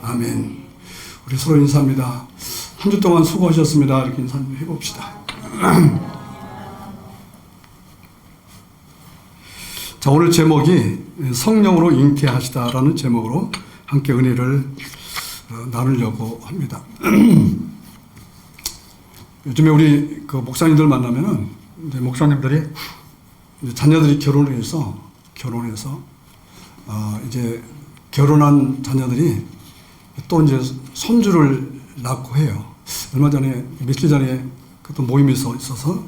아멘. 우리 서로 인사합니다. 한 주 동안 수고하셨습니다. 이렇게 인사 좀 해봅시다. 자, 오늘 제목이 성령으로 잉태하시다라는 제목으로 함께 은혜를 나누려고 합니다. 요즘에 우리 그 목사님들 만나면은 이제 목사님들이 이제 자녀들이 결혼해서 이제 결혼한 자녀들이 또 이제 손주를 낳고 해요. 얼마 전에 며칠 전에 또 모임이 있어서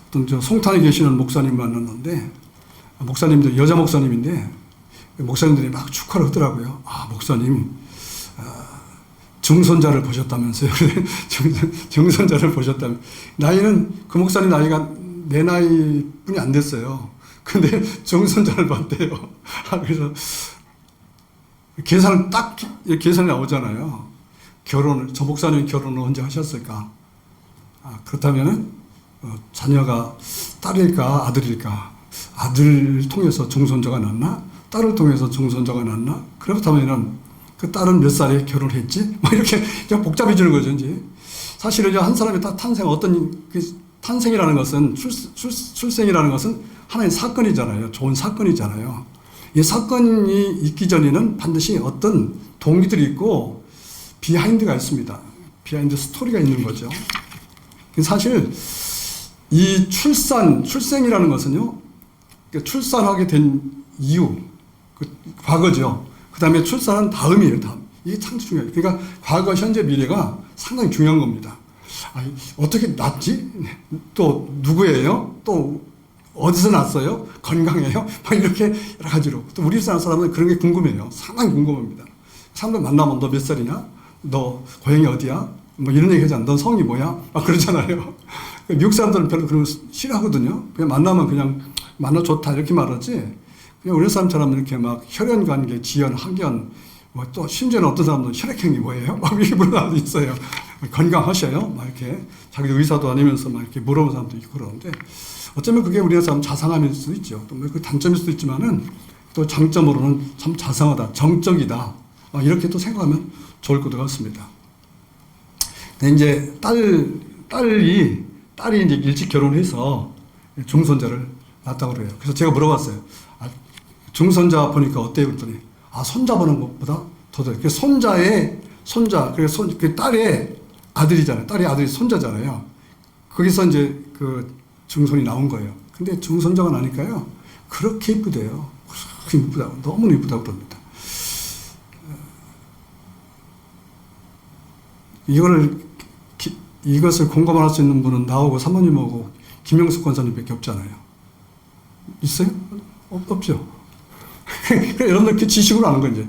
어떤 저 송탄에 계시는 목사님 만났는데 목사님들 여자 목사님인데 목사님들이 막 축하를 하더라고요. 아, 목사님 증손자를 보셨다면서요. 증손자를 보셨다면 나이는 그 목사님 나이가 내 나이뿐이 안 됐어요. 근데 증손자를 봤대요. 그래서 계산은 딱 계산이 나오잖아요. 저 목사님 결혼을 언제 하셨을까? 그렇다면은 자녀가 딸일까 아들일까? 아들을 통해서 증손자가 났나? 딸을 통해서 증손자가 났나? 그렇다면은 그 딸은 몇 살에 결혼했지? 막 이렇게 그냥 복잡해지는 거죠, 이제. 사실은 한 사람이 딱 탄생이라는 것은 출생이라는 것은 하나의 사건이잖아요. 좋은 사건이잖아요. 이 사건이 있기 전에는 반드시 어떤 동기들이 있고 비하인드가 있습니다. 비하인드 스토리가 있는 거죠. 사실 이 출생이라는 것은요, 출산하게 된 이유, 과거죠. 그 다음에 출산한 다음이에요, 다음. 이게 참 중요해요. 그러니까 과거, 현재, 미래가 상당히 중요한 겁니다. 어떻게 났지? 또 누구예요? 또 어디서 났어요? 건강해요? 막 이렇게 여러 가지로. 또 우리 사람은 그런 게 궁금해요. 상당히 궁금합니다. 사람들 만나면 너 몇 살이냐? 너 고향이 어디야? 뭐 이런 얘기 하잖아. 넌 성이 뭐야? 막 그러잖아요. 미국 사람들은 별로 그런 거 싫어하거든요. 그냥 만나면 그냥 만나 좋다 이렇게 말하지. 그냥 우리 사람처럼 이렇게 막 혈연 관계, 지연, 학연, 뭐 또 심지어는 어떤 사람들은 혈액형이 뭐예요? 막 이렇게 물어보는 사람도 있어요. 건강하셔요? 막 이렇게 자기 의사도 아니면서 막 이렇게 물어보는 사람도 있고 그러는데 어쩌면 그게 우리나라 사람 자상함일 수도 있죠. 또 그 단점일 수도 있지만은 또 장점으로는 참 자상하다, 정적이다. 이렇게 또 생각하면 좋을 것 같습니다. 근데 이제 딸이 이제 일찍 결혼해서 중손자를 낳았다고 그래요. 그래서 제가 물어봤어요. 중손자 보니까 어때요? 그랬더니 손자 보는 것보다 더 돼. 그래서 손자, 그래서 그 딸의 아들이잖아요. 딸의 아들이 손자잖아요. 거기서 이제 그 증손이 나온 거예요. 근데 증손자가 나니까요, 그렇게 이쁘대요. 그렇게 이쁘다고, 너무 이쁘다고 그럽니다. 이것을 공감할 수 있는 분은 나하고 사모님하고 김영숙 권사님밖에 없잖아요. 있어요? 없죠. 그러니까 여러분들 그 지식으로 아는 거 이제.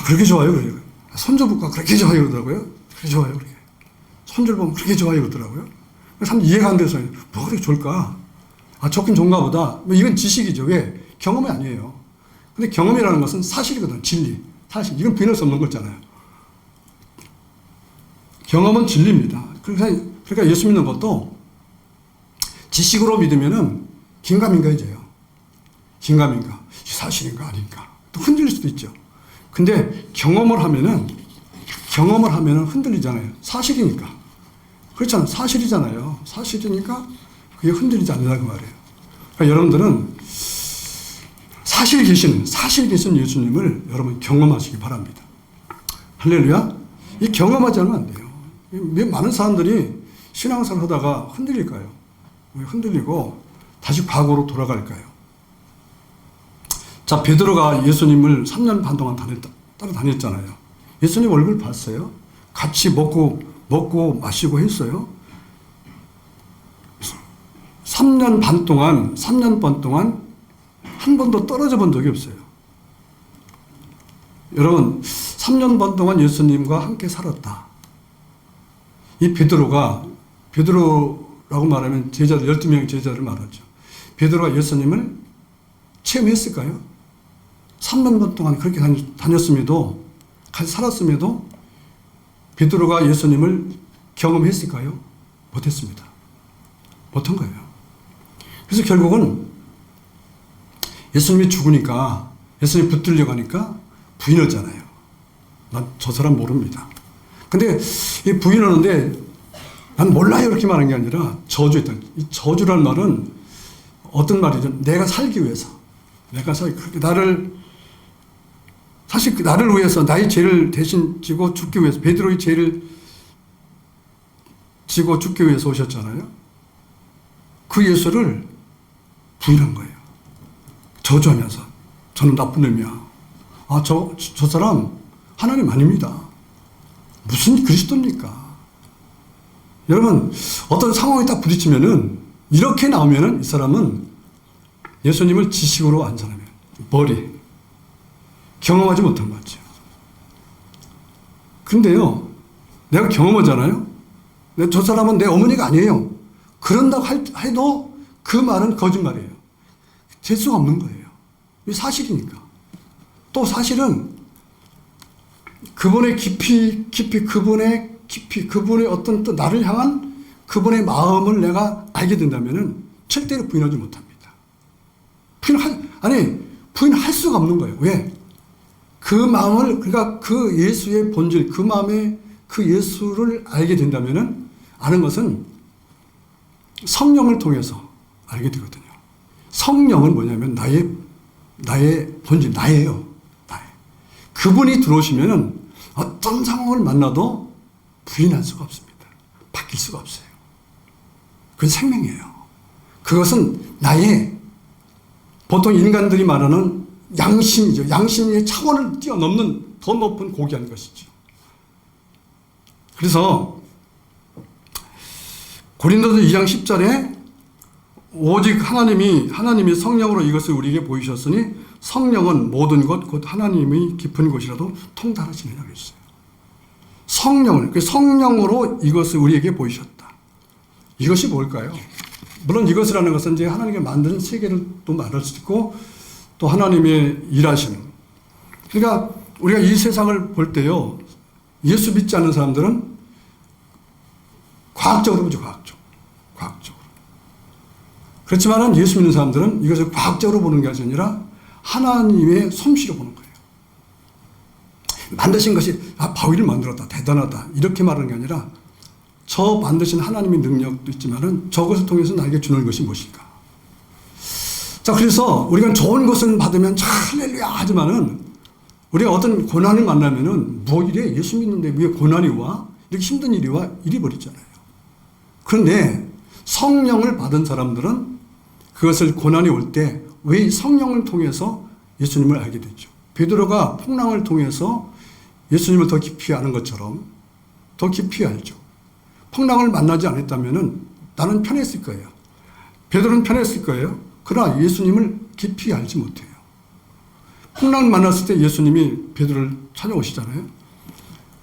그렇게 좋아요, 그래요. 손주부가 그렇게 좋아요, 그러더라고요. 그렇게 좋아요, 그렇게. 손주를 보면 그렇게 좋아요, 그러더라고요. 참 이해가 안 돼서, 뭐가 그렇게 좋을까? 좋긴 좋은가 보다. 이건 지식이죠. 왜? 경험이 아니에요. 근데 경험이라는 것은 사실이거든, 진리. 사실. 이건 부인할 수 없는 거잖아요. 경험은 진리입니다. 그러니까 예수 믿는 것도 지식으로 믿으면은 긴가민가해져요. 긴가민가. 사실인가 아닌가. 또 흔들릴 수도 있죠. 근데 경험을 하면은 흔들리잖아요. 사실이니까. 그렇잖아요. 사실이잖아요. 사실이니까 그게 흔들리지 않는다 그 말이에요. 그러니까 여러분들은 사실 계신 예수님을 여러분 경험하시기 바랍니다. 할렐루야. 이 경험하지 않으면 안 돼요. 많은 사람들이 신앙생활 하다가 흔들릴까요? 흔들리고 다시 과거로 돌아갈까요? 자, 베드로가 예수님을 3년 반 동안 따라다녔잖아요. 예수님 얼굴 봤어요? 같이 먹고 마시고 했어요? 3년 반 동안 한 번도 떨어져 본 적이 없어요. 여러분, 3년 반 동안 예수님과 함께 살았다. 이 베드로라고 말하면 12명의 제자를 말하죠. 베드로가 예수님을 체험했을까요? 3년 반 동안 그렇게 다녔음에도, 같이 살았음에도 베드로가 예수님을 경험했을까요? 못했습니다. 못한 거예요. 그래서 결국은 예수님이 죽으니까, 예수님이 붙들려고 하니까 부인하잖아요. 난 저 사람 모릅니다. 근데 이 부인하는데 난 몰라요 이렇게 말한 게 아니라 저주했다. 이 저주라는 말은 어떤 말이죠? 내가 살기 위해서. 내가 그렇게 사실 나를 위해서 나의 죄를 대신 지고 죽기 위해서 베드로의 죄를 지고 죽기 위해서 오셨잖아요. 그 예수를 부인한 거예요. 저주하면서 저는 나쁜 놈이야. 저 사람 하나님 아닙니다. 무슨 그리스도입니까? 여러분 어떤 상황에 딱 부딪히면은 이렇게 나오면은 이 사람은 예수님을 지식으로 안 사람이에요. 머리 경험하지 못한 거죠. 근데요 내가 경험하잖아요. 저 사람은 내 어머니가 아니에요. 그런다고 해도 그 말은 거짓말이에요. 재수가 없는 거예요. 이게 사실이니까. 또 사실은 그분의 깊이 그분의 어떤 또 나를 향한 그분의 마음을 내가 알게 된다면은 절대로 부인하지 못합니다. 부인할 수가 없는 거예요. 왜? 그 마음을, 그러니까 그 예수의 본질, 그 마음에 그 예수를 알게 된다면은 아는 것은 성령을 통해서 알게 되거든요. 성령은 뭐냐면 나의 본질, 나예요. 그분이 들어오시면은 어떤 상황을 만나도 부인할 수가 없습니다. 바뀔 수가 없어요. 그건 생명이에요. 그것은 나의 보통 인간들이 말하는 양심이죠. 양심의 차원을 뛰어넘는 더 높은 고귀한 것이죠. 그래서 고린도서 2장 10절에 오직 하나님이 성령으로 이것을 우리에게 보이셨으니 성령은 모든 것 곧 하나님의 깊은 곳이라도 통달하시느냐 그랬어요. 성령으로 이것을 우리에게 보이셨다. 이것이 뭘까요? 물론 이것이라는 것은 이제 하나님께 만드는 세계를 또 말할 수 있고 또 하나님의 일하시는. 그러니까 우리가 이 세상을 볼 때요, 예수 믿지 않는 사람들은 과학적으로 보죠, 과학적으로. 그렇지만 예수 믿는 사람들은 이것을 과학적으로 보는 게 아니라 하나님의 솜씨로 보는 거예요. 만드신 것이 바위를 만들었다, 대단하다 이렇게 말하는 게 아니라 저 만드신 하나님의 능력도 있지만은 저것을 통해서 나에게 주는 것이 무엇일까? 자, 그래서 우리가 좋은 것을 받으면 할렐루야 하지만은 우리가 어떤 고난을 만나면은 뭐 이래? 예수 믿는데 왜 고난이 와? 이렇게 힘든 일이 와? 이리 버리잖아요. 그런데 성령을 받은 사람들은 그것을 고난이 올 때 왜 성령을 통해서 예수님을 알게 되죠. 베드로가 풍랑을 통해서 예수님을 더 깊이 아는 것처럼 더 깊이 알죠. 풍랑을 만나지 않았다면은 나는 편했을 거예요. 베드로는 편했을 거예요. 그러나 예수님을 깊이 알지 못해요. 풍랑을 만났을 때 예수님이 베드로를 찾아오시잖아요.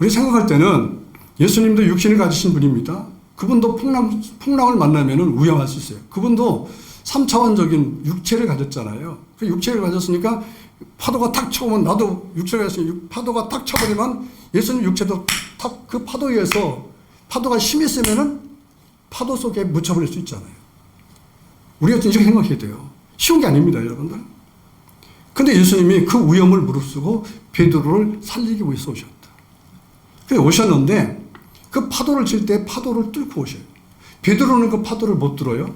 우리 생각할 때는 예수님도 육신을 가지신 분입니다. 그분도 풍랑을 만나면은 위험할 수 있어요. 그분도 3차원적인 육체를 가졌잖아요. 그 육체를 가졌으니까 파도가 탁 쳐오면 나도 육체를 가졌으니 파도가 탁 쳐버리면 예수님 육체도 탁 그 파도에 의해서 파도가 힘이 세면은 파도 속에 묻혀버릴 수 있잖아요. 우리가 이렇게 생각해야 돼요. 쉬운 게 아닙니다, 여러분들. 근데 예수님이 그 위험을 무릅쓰고 베드로를 살리기 위해서 오셨다. 그래 오셨는데 그 파도를 칠 때 파도를 뚫고 오셔요. 베드로는 그 파도를 못 뚫어요.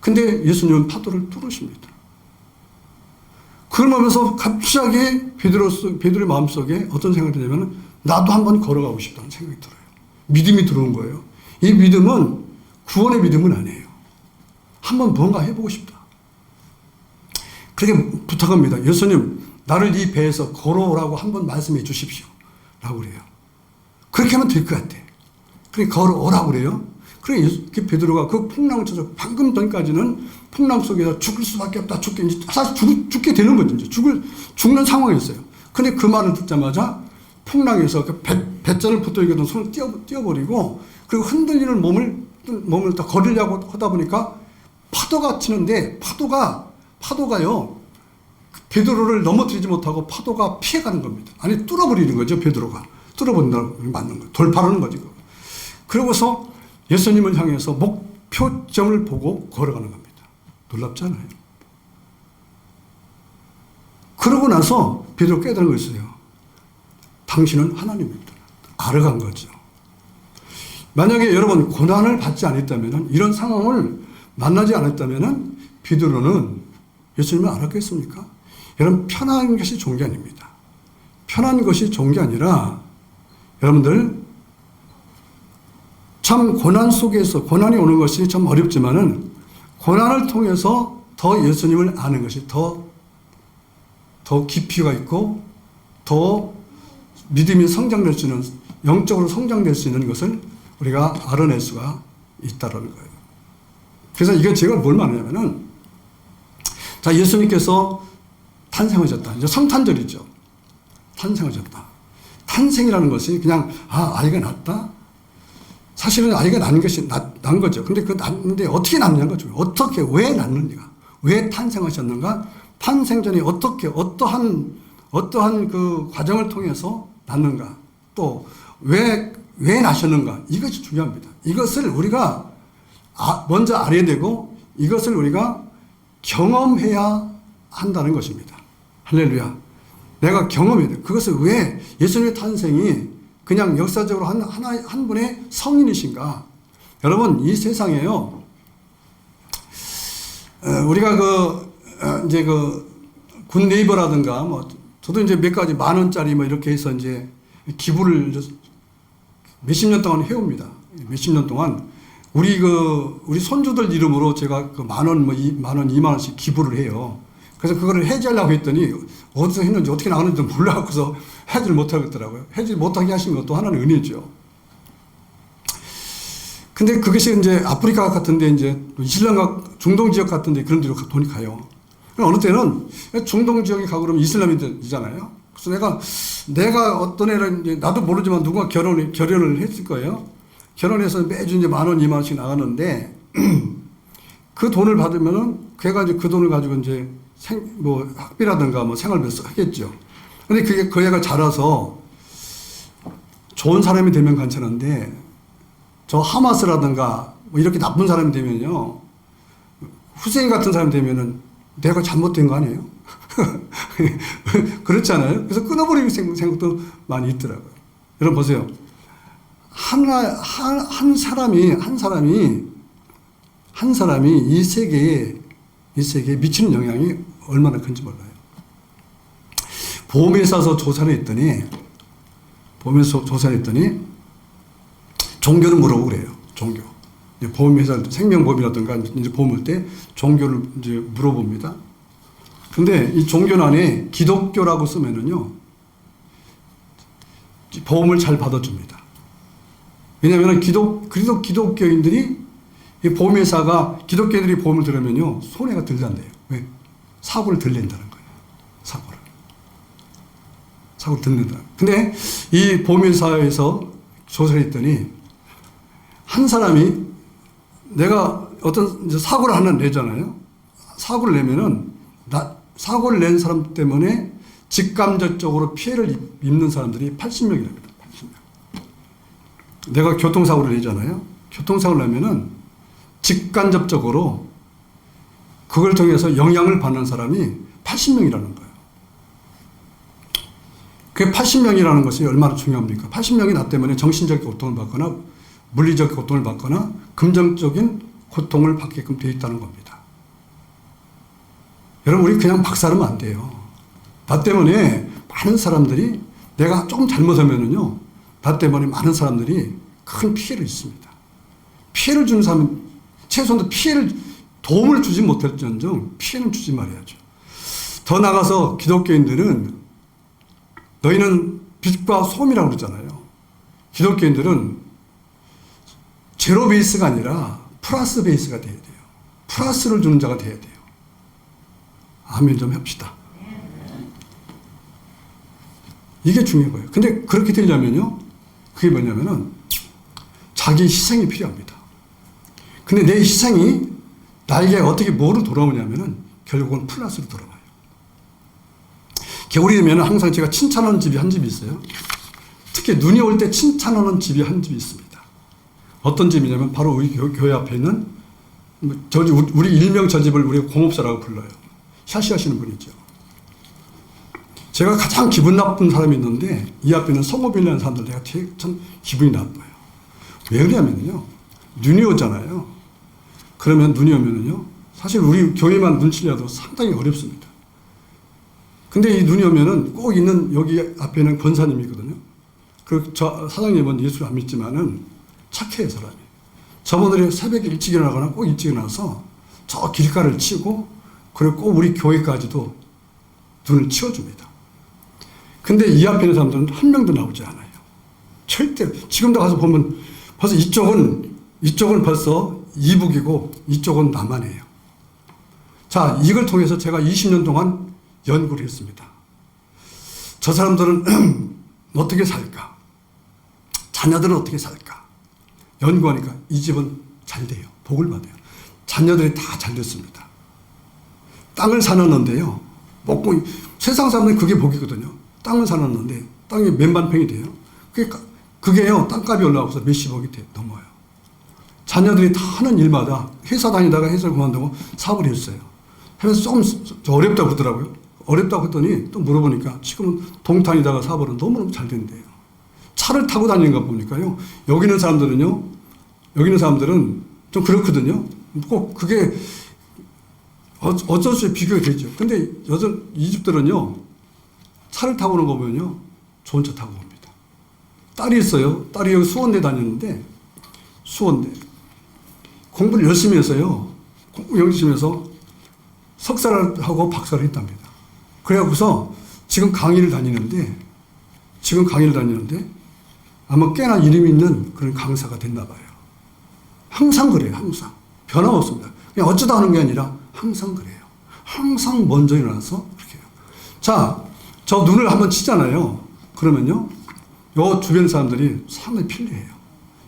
근데 예수님은 파도를 뚫으십니다. 그러면서 갑자기 베드로의 마음속에 어떤 생각이 드냐면 나도 한번 걸어가고 싶다는 생각이 들어요. 믿음이 들어온 거예요. 이 믿음은 구원의 믿음은 아니에요. 한번 뭔가 해보고 싶다. 그렇게 부탁합니다. 예수님, 나를 이 배에서 걸어오라고 한번 말씀해 주십시오. 라고 그래요. 그렇게 하면 될 것 같아. 그래, 걸어오라고 그래요. 그래, 베드로가 그 풍랑을 쳐서 방금 전까지는 풍랑 속에서 죽을 수밖에 없다. 사실 죽게 되는 거죠. 이제 죽는 상황이었어요. 근데 그 말을 듣자마자 풍랑에서 그 배전을 붙어 있던 손을 띄워버리고 그리고 흔들리는 몸을 다 거리려고 하다 보니까 파도가 치는데 파도가요. 베드로를 넘어뜨리지 못하고 파도가 피해가는 겁니다. 아니, 뚫어버리는 거죠, 베드로가. 뚫어버린다고 맞는 거예요. 돌파하는 거지. 그러고서 예수님을 향해서 목표점을 보고 걸어가는 겁니다. 놀랍지 않아요? 그러고 나서 베드로 깨달은 거 있어요. 당신은 하나님입니다. 알아간 거죠. 만약에 여러분 고난을 받지 않았다면, 이런 상황을 만나지 않았다면 베드로는 예수님을 알았겠습니까? 여러분, 편한 것이 좋은 게 아닙니다. 편한 것이 좋은 게 아니라 여러분들 참 고난 속에서, 고난이 오는 것이 참 어렵지만은 고난을 통해서 더 예수님을 아는 것이 더 깊이가 있고 더 믿음이 성장될 수 있는, 영적으로 성장될 수 있는 것을 우리가 알아낼 수가 있다는 거예요. 그래서 이게 제가 뭘 말하냐면은, 자, 예수님께서 탄생하셨다. 이제 성탄절이죠. 탄생하셨다. 탄생이라는 것이 그냥, 아이가 낳았다? 사실은 아이가 낳은 것이 난 거죠. 근데 그 낳는데 어떻게 낳느냐는 거죠. 어떻게, 왜 낳는가? 왜 탄생하셨는가? 탄생 전에 어떻게, 어떠한 그 과정을 통해서 낳는가? 또, 왜 낳으셨는가? 이것이 중요합니다. 이것을 우리가 먼저 알아야 되고, 이것을 우리가 경험해야 한다는 것입니다. 할렐루야. 내가 경험해야 돼. 그것을 왜 예수님의 탄생이 그냥 역사적으로 한 분의 성인이신가? 여러분, 이 세상에요, 우리가 이제 굿 네이버라든가, 저도 이제 몇 가지 10,000원짜리 이렇게 해서 이제 기부를 몇십 년 동안 해옵니다. 몇십 년 동안. 우리 손주들 이름으로 제가 10,000원, 10,000원, 20,000원씩 기부를 해요. 그래서 그거를 해지하려고 했더니 어디서 했는지 어떻게 나가는지 몰라갖고서 해지를 못하겠더라고요. 해지 못하게 하신 것도 하나는 은혜죠. 근데 그것이 이제 아프리카 같은데, 이제 이슬람 중동 지역 같은데 그런 데로 돈이 가요. 어느 때는 중동 지역에 가고 그러면 이슬람이잖아요. 그래서 내가 어떤 애를 이제 나도 모르지만 누가 결혼을 했을 거예요. 결혼해서 매주 이제 10,000원, 20,000원씩 나가는데 그 돈을 받으면은 걔가 이제 그 돈을 가지고 이제 학비라든가 생활비 하겠죠. 근데 그 애가 자라서 좋은 사람이 되면 괜찮은데, 저 하마스라든가 이렇게 나쁜 사람이 되면요, 후세인 같은 사람이 되면은 내가 잘못된 거 아니에요? 그렇잖아요. 그래서 끊어버리는 생각도 많이 있더라고요. 여러분 보세요. 한 사람이 이 세계에 미치는 영향이 얼마나 큰지 몰라요. 보험회사에서 조사를 했더니, 종교를 물어보고 그래요. 종교. 보험회사, 생명보험이라든가 이제 보험할 때 종교를 이제 물어봅니다. 근데 이 종교 안에 기독교라고 쓰면은요, 보험을 잘 받아줍니다. 왜냐하면 기독교인들이, 이 보험회사가 기독교인들이 보험을 들으면요, 손해가 덜 난대요. 왜? 사고를 덜 낸다는 거예요. 사고를 덜 낸다. 근데 이 보험회사에서 조사를 했더니, 한 사람이 내가 어떤 이제 사고를 하나 내잖아요. 사고를 내면은, 사고를 낸 사람 때문에 직감적으로 피해를 입는 사람들이 80명이랍니다. 80명. 내가 교통사고를 내잖아요. 교통사고를 내면은 직간접적으로 그걸 통해서 영향을 받는 사람이 80명이라는 거예요. 그 80명이라는 것이 얼마나 중요합니까? 80명이 나 때문에 정신적 고통을 받거나 물리적 고통을 받거나 금전적인 고통을 받게끔 되어 있다는 겁니다. 여러분, 우리 그냥 박살하면 안 돼요. 나 때문에 많은 사람들이, 내가 조금 잘못하면은요, 나 때문에 많은 사람들이 큰 피해를 입습니다. 피해를 주는 사람은 최소한 도움을 주지 못할지언정 피해는 주지 말아야죠. 더 나가서 기독교인들은, 너희는 빛과 소금이라고 그러잖아요. 기독교인들은 제로 베이스가 아니라 플러스 베이스가 돼야 돼요. 플러스를 주는 자가 돼야 돼요. 아멘 좀 합시다. 이게 중요한 거예요. 근데 그렇게 되려면요, 그게 뭐냐면은 자기 희생이 필요합니다. 근데 내 희생이 나에게 어떻게 뭐로 돌아오냐면은 결국은 플러스로 돌아와요. 겨울이 되면 항상 제가 칭찬하는 집이 한 집이 있어요. 특히 눈이 올 때 칭찬하는 집이 한 집이 있습니다. 어떤 집이냐면 바로 우리 교회 앞에 있는, 우리 일명 저 집을 우리가 공업사라고 불러요. 샤시하시는 분이죠. 제가 가장 기분 나쁜 사람이 있는데 이 앞에는 성호빌라는 사람들 내가 참 기분이 나빠요. 왜 그러냐면요. 눈이 오잖아요. 그러면 눈이 오면은요. 사실 우리 교회만 눈치려도 상당히 어렵습니다. 근데 이 눈이 오면은 꼭 있는 여기 앞에는 권사님이 있거든요. 저 사장님은 예수를 안 믿지만은 착해요, 사람이. 저분들이 새벽에 일찍 일어나거나 꼭 일찍 일어나서 저 길가를 치고 그리고 꼭 우리 교회까지도 눈을 치워줍니다. 근데 이 앞에 있는 사람들은 한 명도 나오지 않아요. 절대로. 지금도 가서 보면 벌써 이쪽은 벌써 이북이고 이쪽은 남한이에요. 자, 이걸 통해서 제가 20년 동안 연구를 했습니다. 저 사람들은 어떻게 살까? 자녀들은 어떻게 살까? 연구하니까 이 집은 잘 돼요. 복을 받아요. 자녀들이 다 잘 됐습니다. 땅을 사놨는데요. 먹고, 세상 사람들은 그게 복이거든요. 땅을 사놨는데 땅이 몇만 평이 돼요. 그게요, 땅값이 올라가서 몇십억이 넘어요. 자녀들이 다 하는 일마다 회사 다니다가 회사를 그만두고 사업을 했어요. 하면서 조금 어렵다고 그러더라고요. 어렵다고 했더니 또 물어보니까 지금은 동탄이다가 사업을 너무너무 잘 된대요. 차를 타고 다니는 거 보니까요. 여기 있는 사람들은 좀 그렇거든요. 꼭 그게 어쩔 수 없이 비교가 되죠. 근데 이 집들은요. 차를 타고 오는 거 보면요. 좋은 차 타고 옵니다. 딸이 있어요. 딸이 여기 수원대 다녔는데 수원대. 공부를 열심히 해서요. 공부 열심히 해서 석사를 하고 박사를 했답니다. 그래갖고서 지금 강의를 다니는데 아마 꽤나 이름 있는 그런 강사가 됐나 봐요. 항상 그래요. 항상. 변함없습니다. 그냥 어쩌다 하는 게 아니라 항상 그래요. 항상 먼저 일어나서 그렇게 해요. 자, 저 눈을 한번 치잖아요. 그러면요. 요 주변 사람들이 상당히 편리해요.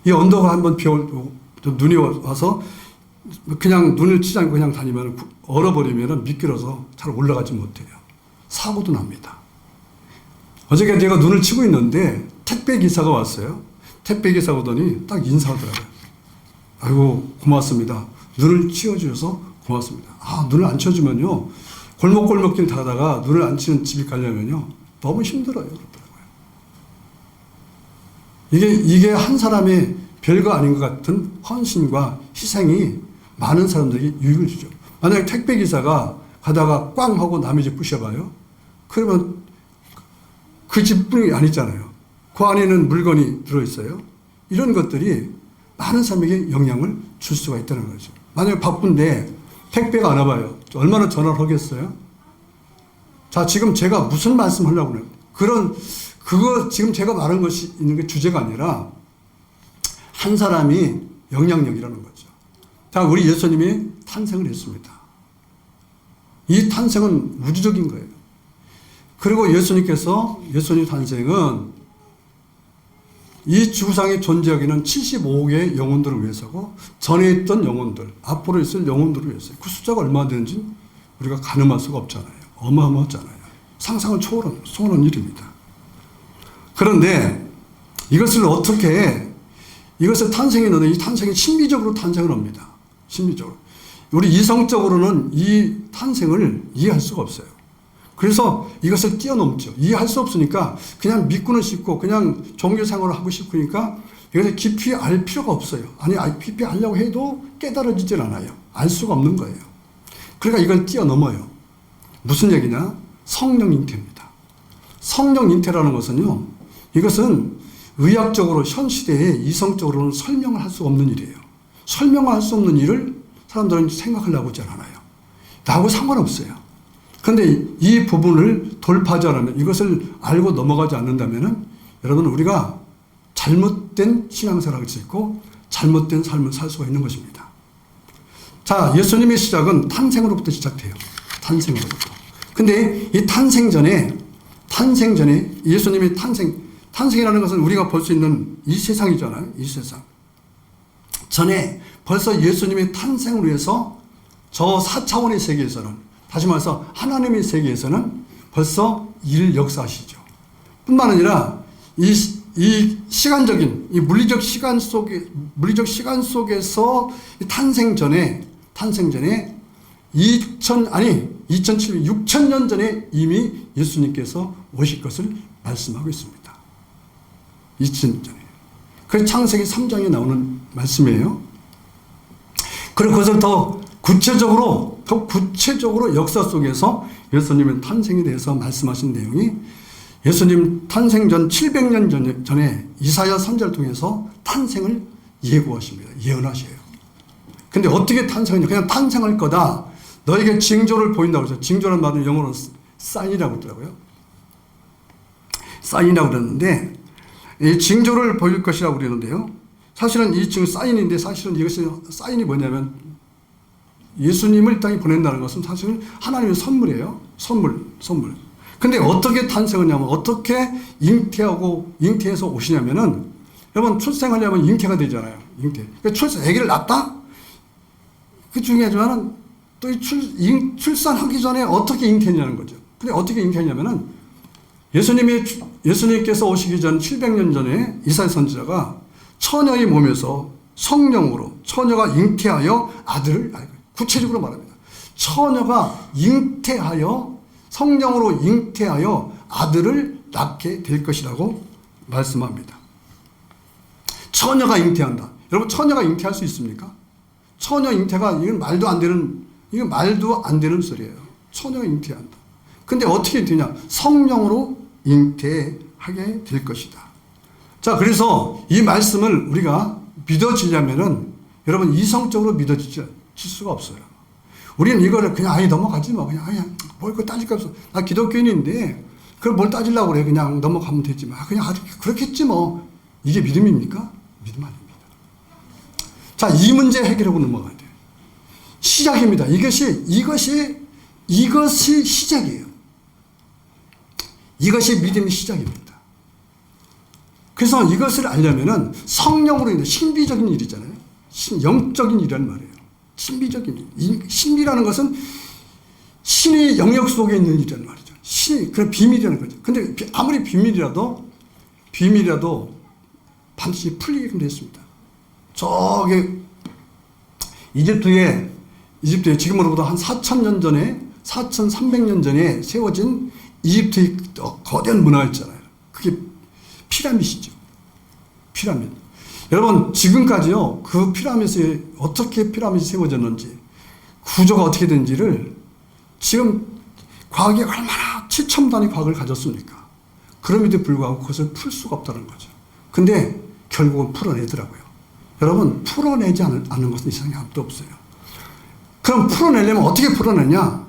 이 언덕을 한번 눈이 와서 그냥 눈을 치지 않고 그냥 다니면 얼어버리면 미끄러서 잘 올라가지 못해요. 사고도 납니다. 어저께 제가 눈을 치고 있는데 택배 기사가 왔어요. 택배 기사가 오더니 딱 인사하더라고요. 아이고 고맙습니다. 눈을 치워주셔서 고맙습니다. 눈을 안 치워주면요. 골목골목길 타다가 눈을 안 치는 집이 가려면요. 너무 힘들어요. 그러더라고요. 이게 한 사람의 별거 아닌 것 같은 헌신과 희생이 많은 사람들에게 유익을 주죠. 만약에 택배 기사가 가다가 꽝 하고 남의 집 부셔봐요. 그러면 그 집뿐이 아니잖아요. 그 안에는 물건이 들어있어요. 이런 것들이 많은 사람에게 영향을 줄 수가 있다는 거죠. 만약에 바쁜데 택배가 안 와봐요. 얼마나 전화를 하겠어요? 자, 지금 제가 무슨 말씀 하려고 그래요? 그거 지금 제가 말한 것이 있는 게 주제가 아니라 한 사람이 영향력이라는 거죠. 자, 우리 예수님이 탄생을 했습니다. 이 탄생은 우주적인 거예요. 그리고 예수님 탄생은 이 지구상에 존재하기는 75억의 영혼들을 위해서고 전에 있던 영혼들, 앞으로 있을 영혼들을 위해서 그 숫자가 얼마나 되는지 우리가 가늠할 수가 없잖아요. 어마어마하잖아요. 상상을 초월한 일입니다. 그런데 이것을 탄생했는데 이 탄생이 심미적으로 탄생을 합니다. 심미적으로. 우리 이성적으로는 이 탄생을 이해할 수가 없어요. 그래서 이것을 뛰어넘죠. 이해할 수 없으니까 그냥 믿고는 싶고 그냥 종교 생활을 하고 싶으니까 이것을 깊이 알 필요가 없어요. 아니, 깊이 알려고 해도 깨달아지질 않아요. 알 수가 없는 거예요. 그러니까 이걸 뛰어넘어요. 무슨 얘기냐? 성령 잉태입니다. 성령 잉태라는 것은요. 이것은 의학적으로 현 시대에 이성적으로는 설명을 할 수 없는 일이에요. 설명을 할 수 없는 일을 사람들은 생각하려고 하지 않아요. 나하고 상관없어요. 그런데 이 부분을 돌파하지 않으면 이것을 알고 넘어가지 않는다면 여러분 우리가 잘못된 신앙생활을 할 수 있고 잘못된 삶을 살 수가 있는 것입니다. 자, 예수님의 시작은 탄생으로부터 시작돼요. 탄생으로부터. 근데 이 탄생 전에 예수님의 탄생이라는 것은 우리가 볼 수 있는 이 세상이잖아요. 이 세상. 전에 벌써 예수님의 탄생을 위해서 저 4차원의 세계에서는 다시 말해서 하나님의 세계에서는 벌써 일 역사하시죠. 뿐만 아니라 이 시간적인 이 물리적 시간 속에서 탄생 전에 6,000년 전에 이미 예수님께서 오실 것을 말씀하고 있습니다. 2,000년 전에. 그래서 창세기 3장에 나오는 말씀이에요. 그리고 그것을 더 구체적으로 역사 속에서 예수님의 탄생에 대해서 말씀하신 내용이 예수님 탄생 전 700년 전에 이사야 선지자를 통해서 탄생을 예고하십니다. 예언하셔요. 근데 어떻게 탄생하냐? 그냥 탄생할 거다. 너에게 징조를 보인다고 그러죠. 징조라는 말은 영어로 사인이라고 그러더라고요. 사인이라고 그러는데 이 징조를 보일 것이라고 그러는데요. 사실은 이 징조 사인인데 사실은 이것이 사인이 뭐냐면 예수님을 이 땅에 보낸다는 것은 사실은 하나님의 선물이에요. 선물. 근데 어떻게 탄생하냐면 어떻게 잉태해서 오시냐면은 여러분 출생하려면 잉태가 되잖아요. 잉태. 그러니까 아기를 낳았다? 그 중요하지만은 또 출산하기 전에 어떻게 잉태했냐는 거죠. 근데 어떻게 잉태했냐면은 예수님께서 오시기 전 700년 전에 이사야 선지자가 처녀의 몸에서 성령으로 처녀가 잉태하여 아들을 구체적으로 말합니다. 처녀가 성령으로 잉태하여 아들을 낳게 될 것이라고 말씀합니다. 처녀가 잉태한다. 여러분 처녀가 잉태할 수 있습니까? 처녀 잉태가 이건 말도 안 되는 소리예요. 처녀가 잉태한다. 근데 어떻게 되냐? 성령으로 잉태하게 될 것이다. 자, 그래서 이 말씀을 우리가 믿어지려면은 여러분 이성적으로 믿어질 수가 없어요. 우리는 이거를 그냥 아예 넘어가지 뭐. 그냥 뭘 그 따질 거 없어. 나 기독교인인데 그걸 뭘 따지려고 그래. 그냥 넘어가면 되지 뭐. 그냥 아주 그렇겠지 뭐. 이게 믿음입니까? 믿음 아닙니다. 자, 이 문제 해결하고 넘어가야 돼요. 시작입니다. 이것이 시작이에요. 이것이 믿음의 시작입니다. 그래서 이것을 알려면은 성령으로 인해 신비적인 일이잖아요. 영적인 일이란 말이에요. 신비적인 일. 신비라는 것은 신의 영역 속에 있는 일이란 말이죠. 그런 비밀이라는 거죠. 근데 아무리 비밀이라도 반드시 풀리게끔 됐습니다. 저기 이집트에 지금으로부터 한 4,000년 전에 4,300년 전에 세워진 이집트의 거대한 문화가 있잖아요. 그게 피라밋이죠. 피라밋. 여러분 지금까지요 그 피라밋이 어떻게 피라밋이 세워졌는지 구조가 어떻게 된지를 지금 과학이 얼마나 최첨단의 과학을 가졌습니까? 그럼에도 불구하고 그것을 풀 수가 없다는 거죠. 근데 결국은 풀어내더라고요. 여러분 풀어내지 않는 것은 이상이 아무도 없어요. 그럼 풀어내려면 어떻게 풀어내냐?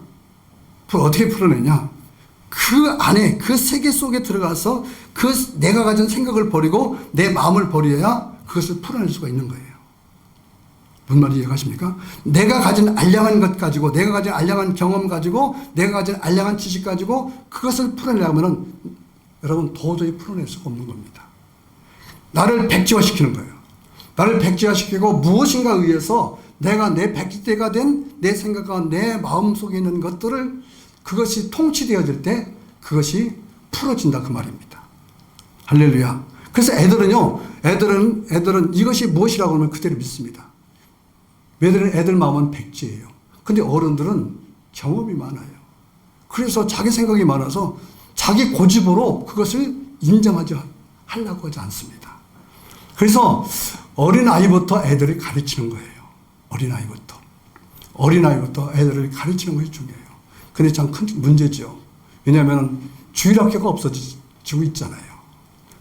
그 안에 그 세계 속에 들어가서 내가 가진 생각을 버리고 내 마음을 버려야 그것을 풀어낼 수가 있는 거예요. 무슨 말인지 이해가십니까? 내가 가진 알량한 것 가지고, 내가 가진 알량한 경험 가지고, 내가 가진 알량한 지식 가지고 그것을 풀어내려면은 여러분 도저히 풀어낼 수가 없는 겁니다. 나를 백지화시키는 거예요. 나를 백지화시키고 무엇인가 의해서 내가 내 백지대가 된 내 생각과 내 마음 속에 있는 것들을 그것이 통치되어질 때 그것이 풀어진다 그 말입니다. 할렐루야. 그래서 애들은 이것이 무엇이라고 하면 그대로 믿습니다. 애들 마음은 백지예요. 근데 어른들은 경험이 많아요. 그래서 자기 생각이 많아서 자기 고집으로 그것을 하려고 하지 않습니다. 그래서 어린아이부터 애들을 가르치는 거예요. 어린아이부터 애들을 가르치는 것이 중요해요. 근데 참 큰 문제죠. 왜냐하면 주일학교가 없어지고 있잖아요.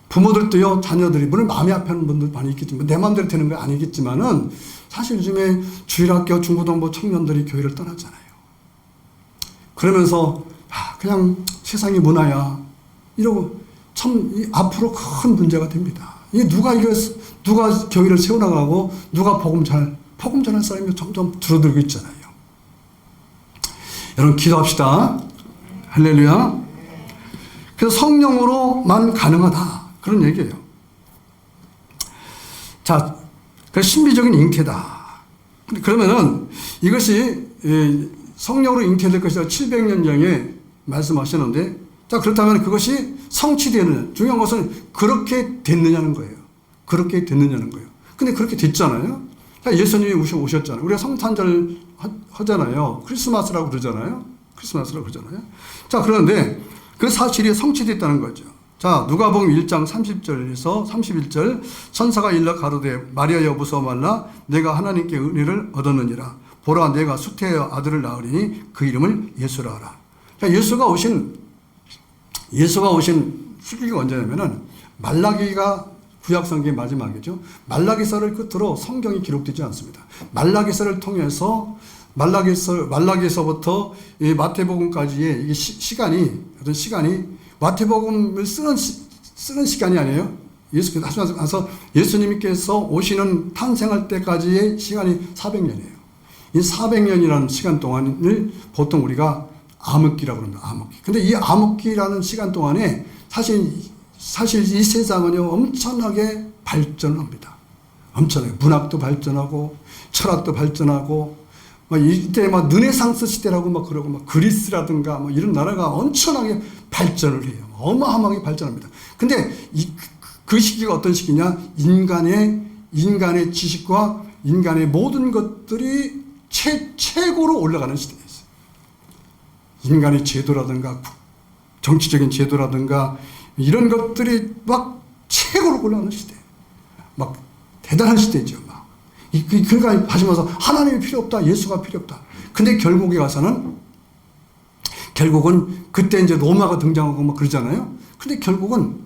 부모들도요, 자녀들이, 물론 마음이 아파하는 분들 많이 있겠지만, 내 마음대로 되는 건 아니겠지만은, 사실 요즘에 주일학교, 중고등부 청년들이 교회를 떠났잖아요. 그러면서, 그냥 세상이 문화야. 이러고, 참, 앞으로 큰 문제가 됩니다. 누가 교회를 세워나가고, 누가 복음 전할 사람이 점점 줄어들고 있잖아요. 여러분, 기도합시다. 할렐루야. 그래서 성령으로만 가능하다. 그런 얘기예요. 자, 그 신비적인 잉태다. 그러면은 이것이 성령으로 잉태될 것이다. 700년 전에 말씀하셨는데, 자, 그렇다면 그것이 성취되는, 중요한 것은 그렇게 됐느냐는 거예요. 근데 그렇게 됐잖아요. 자, 예수님이 오셨잖아요. 우리가 성탄절 하잖아요. 크리스마스라고 그러잖아요. 크리스마스라고 그러잖아요. 자, 그런데 그 사실이 성취됐다는 거죠. 자, 누가복음 1장 30절에서 31절 천사가 일러 가로되 마리아여 무서워 말라 내가 하나님께 은혜를 얻었느니라 보라 내가 수태하여 아들을 낳으리니 그 이름을 예수라 하라. 자, 예수가 오신 시기가 언제냐면은 말라기가 구약성경의 마지막이죠. 말라기서를 끝으로 성경이 기록되지 않습니다. 말라기서를 통해서 말라기서부터 마태복음까지의 이게 어떤 시간이 마태복음을 쓰는 시간이 아니에요. 예수께서 하시고 나서 예수님께서 오시는 탄생할 때까지의 시간이 400년이에요. 이 400년이라는 시간 동안을 보통 우리가 암흑기라고 합니다. 암흑기. 근데 이 암흑기라는 시간 동안에 사실 이 세상은요, 엄청나게 발전을 합니다. 엄청나게. 문학도 발전하고, 철학도 발전하고, 이때 르네상스 시대라고 그러고, 그리스라든가 이런 나라가 엄청나게 발전을 해요. 어마어마하게 발전합니다. 근데 그 시기가 어떤 시기냐? 인간의 지식과 인간의 모든 것들이 최고로 올라가는 시대였어요. 인간의 제도라든가, 정치적인 제도라든가, 이런 것들이 최고로 올라가는 시대. 대단한 시대죠. 그러니까 하시면서 하나님이 필요 없다. 예수가 필요 없다. 근데 결국에 가서는 그때 이제 로마가 등장하고 그러잖아요. 근데 결국은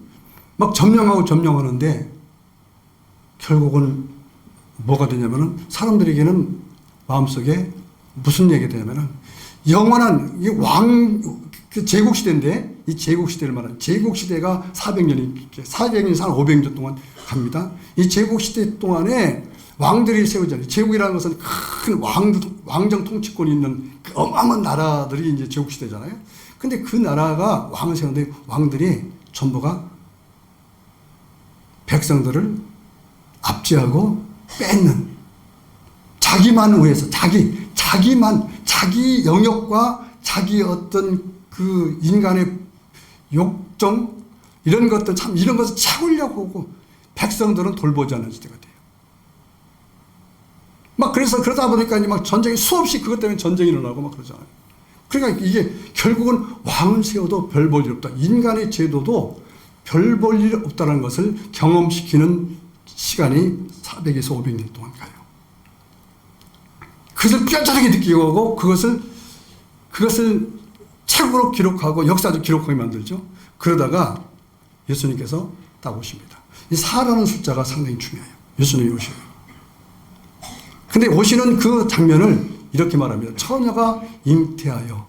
점령하는데 결국은 뭐가 되냐면은 사람들에게는 마음속에 무슨 얘기가 되냐면은 영원한 제국시대인데 이 제국시대를 말하는 제국시대가 400년이 400년에서 한 500년 동안 갑니다. 이 제국시대 동안에 왕들이 세워졌잖아요. 제국이라는 것은 큰 왕정 통치권이 있는 그 어마어마한 나라들이 이제 제국시대잖아요. 근데 그 나라가 왕을 세우는데 왕들이 전부가 백성들을 압제하고 뺏는 자기만 위해서 자기 영역과 자기 어떤 그 인간의 욕정 이런 것들 이런 것을 채우려고 하고 백성들은 돌보지 않는 시대가 돼요. 그래서 그러다 보니까 전쟁이 수없이 그것 때문에 전쟁이 일어나고 그러잖아요. 그러니까 이게 결국은 왕을 세워도 별 볼 일 없다. 인간의 제도도 별 볼 일 없다는 것을 경험시키는 시간이 400에서 500년 동안 가요. 그것을 뼈저리게 느끼고 하고 그것을 책으로 기록하고 역사적 기록하게 만들죠. 그러다가 예수님께서 딱 오십니다. 이 4라는 숫자가 상당히 중요해요. 예수님이 오셔요. 근데 오시는 그 장면을 이렇게 말합니다. 처녀가 잉태하여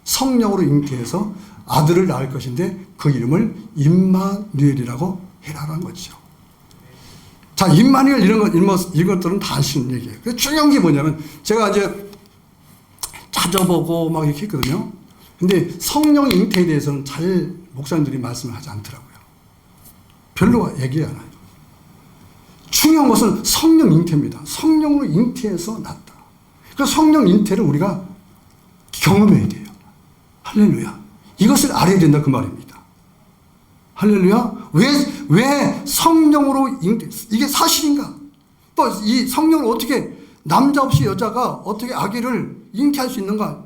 성령으로 잉태해서 아들을 낳을 것인데 그 이름을 임마누엘이라고 해라라는 거죠. 자, 임마누엘 이것들은 다 아시는 얘기예요. 그래서 중요한 게 뭐냐면 제가 이제 찾아보고 이렇게 했거든요. 근데 성령 잉태에 대해서는 잘 목사님들이 말씀을 하지 않더라고요. 별로 얘기 안 해요. 중요한 것은 성령 잉태입니다. 성령으로 잉태해서 낳았다. 그래서 성령 잉태를 우리가 경험해야 돼요. 할렐루야. 이것을 알아야 된다 그 말입니다. 할렐루야. 왜 성령으로 잉태, 이게 사실인가? 또 이 성령을 어떻게 남자 없이 여자가 어떻게 아기를 잉태할 수 있는가?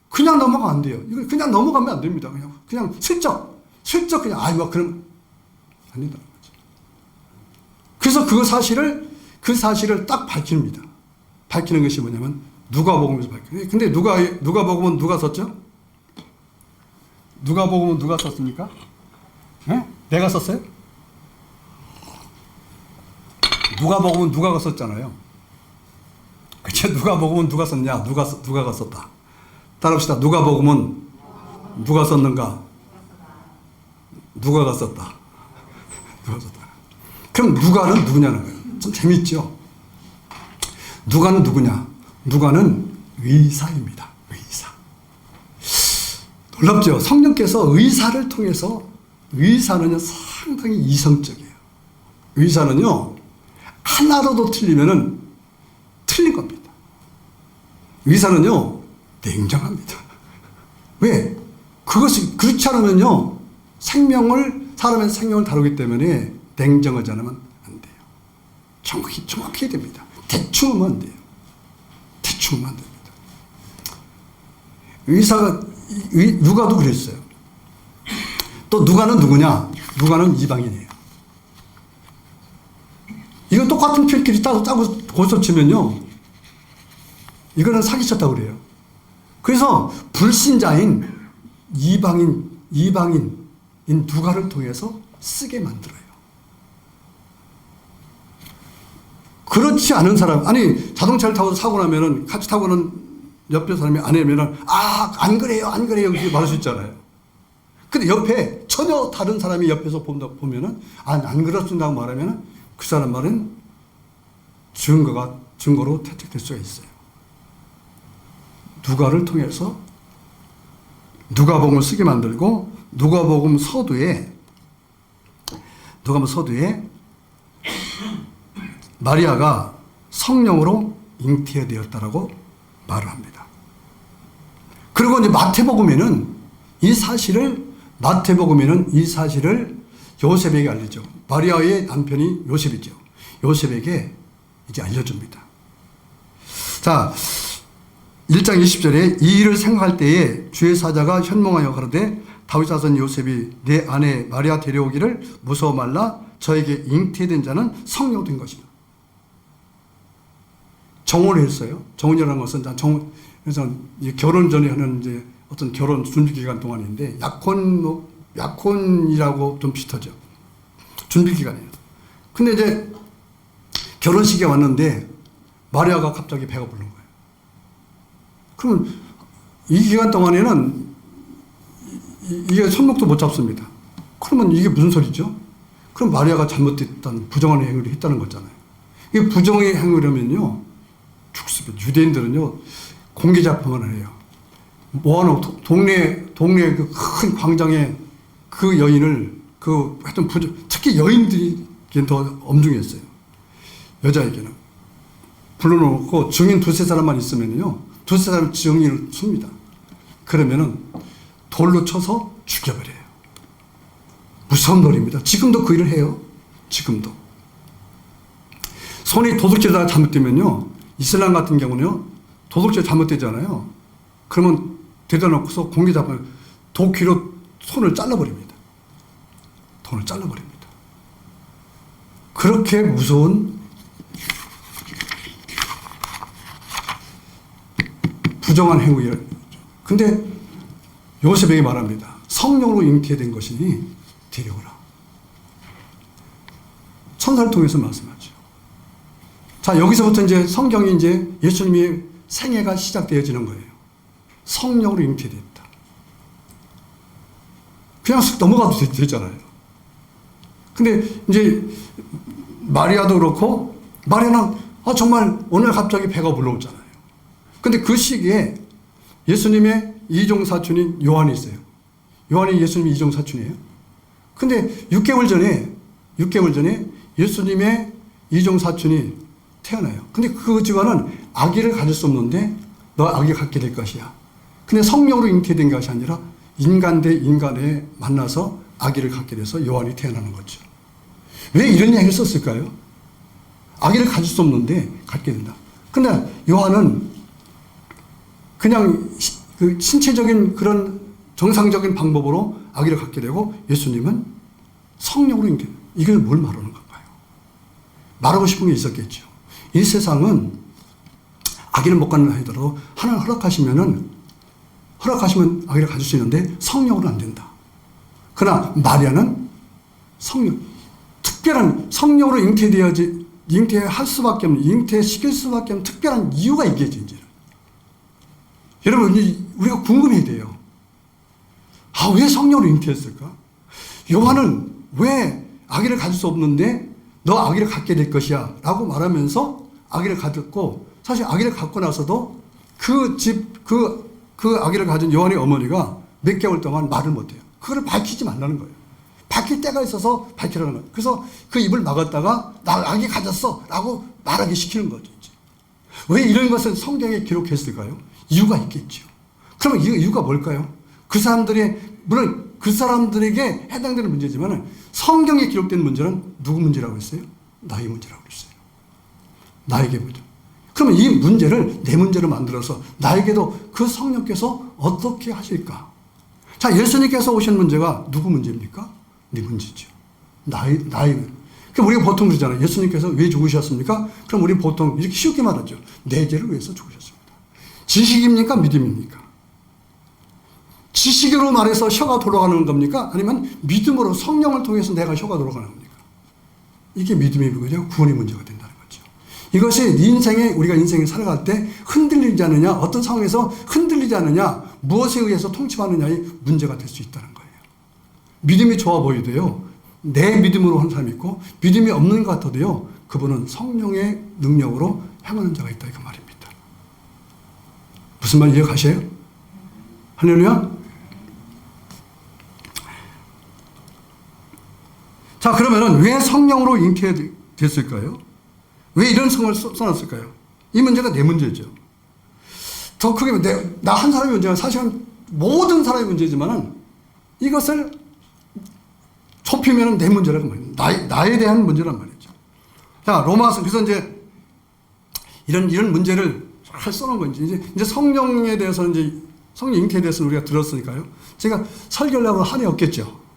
그냥 넘어가면 안 돼요. 이거 그냥 넘어가면 안 됩니다. 그냥 슬쩍 그냥 그럼 안 된다는 거죠. 그래서 그 사실을 딱 밝힙니다. 밝히는 것이 뭐냐면 누가복음에서 밝혀요. 근데 누가복음은 누가 썼죠? 누가복음은 누가 썼습니까? 네? 내가 썼어요? 누가복음은 누가 썼잖아요. 그쵸? 누가복음은 누가 썼냐? 누가가 썼다. 따라합시다. 누가복음은 누가 썼는가? 누가가 썼다. 누가 썼다. 그럼 누가는 누구냐는 거예요. 좀 재밌죠? 누가는 누구냐? 누가는 의사입니다. 의사. 놀랍죠? 성령께서 의사를 통해서 의사는요 상당히 이성적이에요. 의사는요 하나라도 틀리면은 틀린 겁니다. 의사는요 냉정합니다. 왜? 그것이 그렇지 않으면요 사람의 생명을 다루기 때문에 냉정하지 않으면 안 돼요. 정확히 해야 됩니다. 대충 하면 안 돼요. 대충 하면 안 됩니다. 누가도 그랬어요. 또 누가는 누구냐? 누가는 이방인이에요. 이건 똑같은 필끼리 짜고 고소 치면요, 이거는 사기쳤다고 그래요. 그래서 불신자인 이방인인 누가를 통해서 쓰게 만들어요. 그렇지 않은 사람, 아니 자동차를 타고 사고 나면은 같이 타고는 옆에 사람이 안 해면은 안 그래요 이렇게 말할 수 있잖아요. 근데 옆에 전혀 다른 사람이 옆에서 보면은 안 그렇습니다고 말하면은 그 사람 말은 증거로 채택될 수가 있어요. 누가를 통해서 누가복음을 쓰게 만들고 누가복음 서두에 마리아가 성령으로 잉태되었다라고 말을 합니다. 그리고 이제 마태복음에는 이 사실을 요셉에게 알리죠. 마리아의 남편이 요셉이죠. 요셉에게 이제 알려줍니다. 자, 1장 20절에 이 일을 생각할 때에 주의 사자가 현몽하여 가로되 다윗 자손 요셉이 내 아내 마리아 데려오기를 무서워 말라 저에게 잉태된 자는 성령 된 것이다. 정혼을 했어요. 정혼이라는 것은 그래서 결혼 전에 하는 이제 어떤 결혼 준비 기간 동안인데 약혼이라고 좀 비슷하죠. 준비 기간이에요. 근데 이제 결혼식에 왔는데 마리아가 갑자기 배가 부른 거예요. 그러면 이 기간 동안에는 이게 손목도 못 잡습니다. 그러면 이게 무슨 소리죠? 그럼 마리아가 잘못됐다는 부정한 행위를 했다는 거잖아요. 이게 부정의 행위라면요, 죽습니다. 유대인들은요, 공개자평을 해요. 모아놓고 동네 그 큰 광장에 그 여인을 하여튼 특히 여인들이 더 엄중했어요. 여자에게는 불러놓고 증인 두세 사람만 있으면요, 두세 사람 증인을 씁니다. 그러면은 돌로 쳐서 죽여버려요. 무서운 놀이입니다. 지금도 그 일을 해요. 지금도. 손이 도둑질하다가 잘못되면요, 이슬람 같은 경우는요, 도둑질 잘못되잖아요. 그러면 대다 놓고서 공개 잡아요. 도끼로 손을 잘라버립니다. 손을 잘라버립니다. 그렇게 무서운 부정한 행위예요. 근데 요셉에게 말합니다. 성령으로 잉태된 것이니 데려오라. 천사를 통해서 말씀하죠. 자, 여기서부터 이제 성경이 이제 예수님의 생애가 시작되어지는 거예요. 성령으로 잉태됐다. 그냥 쓱 넘어가도 되잖아요. 근데 이제 마리아도 그렇고, 마리아는 정말 오늘 갑자기 배가 불러오잖아요. 근데 그 시기에 예수님의 이종 사촌인 요한이 있어요. 요한이 예수님의 이종 사촌이에요. 근데 6개월 전에 예수님의 이종 사촌이 태어나요. 근데 그 집안은 아기를 가질 수 없는데 너 아기 갖게 될 것이야. 근데 성령으로 잉태된 것이 아니라 인간 대 인간에 만나서 아기를 갖게 돼서 요한이 태어나는 거죠. 왜 이런 이야기를 썼을까요? 아기를 가질 수 없는데 갖게 된다. 근데 요한은 그냥 그 신체적인 그런 정상적인 방법으로 아기를 갖게 되고, 예수님은 성령으로 잉태. 이걸 뭘 말하는 건가요? 말하고 싶은 게 있었겠죠. 이 세상은 아기를 못 갖는 하더라도 하나님 허락하시면 아기를 가질 수 있는데 성령으로는 안 된다. 그러나 마리아는 특별한 성령으로 잉태할 수밖에 없는, 잉태시킬 수밖에 없는 특별한 이유가 있겠지, 이제는. 여러분, 우리가 궁금해야 돼요. 왜 성령으로 잉태했을까? 요한은 왜 아기를 가질 수 없는데 너 아기를 갖게 될 것이야 라고 말하면서 아기를 가졌고, 사실 아기를 갖고 나서도 그 아기를 가진 요한의 어머니가 몇 개월 동안 말을 못해요. 그거를 밝히지 말라는 거예요. 밝힐 때가 있어서 밝히라는 거예요. 그래서 그 입을 막았다가 나 아기 가졌어 라고 말하게 시키는 거죠. 이제. 왜 이런 것을 성경에 기록했을까요? 이유가 있겠죠. 그러면 이유가 뭘까요? 물론 그 사람들에게 해당되는 문제지만 성경에 기록된 문제는 누구 문제라고 했어요? 나의 문제라고 했어요. 나에게 보죠. 그러면 이 문제를 내 문제로 만들어서 나에게도 그 성령께서 어떻게 하실까? 자, 예수님께서 오신 문제가 누구 문제입니까? 네 문제죠. 나의. 그럼 우리가 보통 그러잖아요. 예수님께서 왜 죽으셨습니까? 그럼 우리 보통 이렇게 쉽게 말하죠. 내 죄를 위해서 죽으셨습니다. 지식입니까? 믿음입니까? 지식으로 말해서 혀가 돌아가는 겁니까? 아니면 믿음으로 성령을 통해서 내가 혀가 돌아가는 겁니까? 이게 믿음의 문제가 구원의 문제가 된다는 거죠. 이것이 우리가 인생을 살아갈 때 흔들리지 않느냐, 어떤 상황에서 흔들리지 않느냐, 무엇에 의해서 통치받느냐의 문제가 될 수 있다는 거예요. 믿음이 좋아 보이도요, 내 믿음으로 하는 사람이 있고, 믿음이 없는 것 같아도요, 그분은 성령의 능력으로 행하는 자가 있다, 그 말입니다. 무슨 말 이해가세요? 할렐루야? 자, 그러면은 왜 성령으로 잉태됐을까요? 왜 이런 성을 써놨을까요? 이 문제가 내 문제죠. 더 크게 나 한 사람의 문제가 사실은 모든 사람의 문제지만은 이것을 좁히면 내 문제라고 말이에요. 나에 대한 문제란 말이죠. 자, 로마서, 그래서 이제 이런 문제를 잘 써놓은 건지, 이제 성령에 대해서는 이제 성령 잉태에 대해서는 우리가 들었으니까요. 제가 설교를 하고 한이 없겠죠.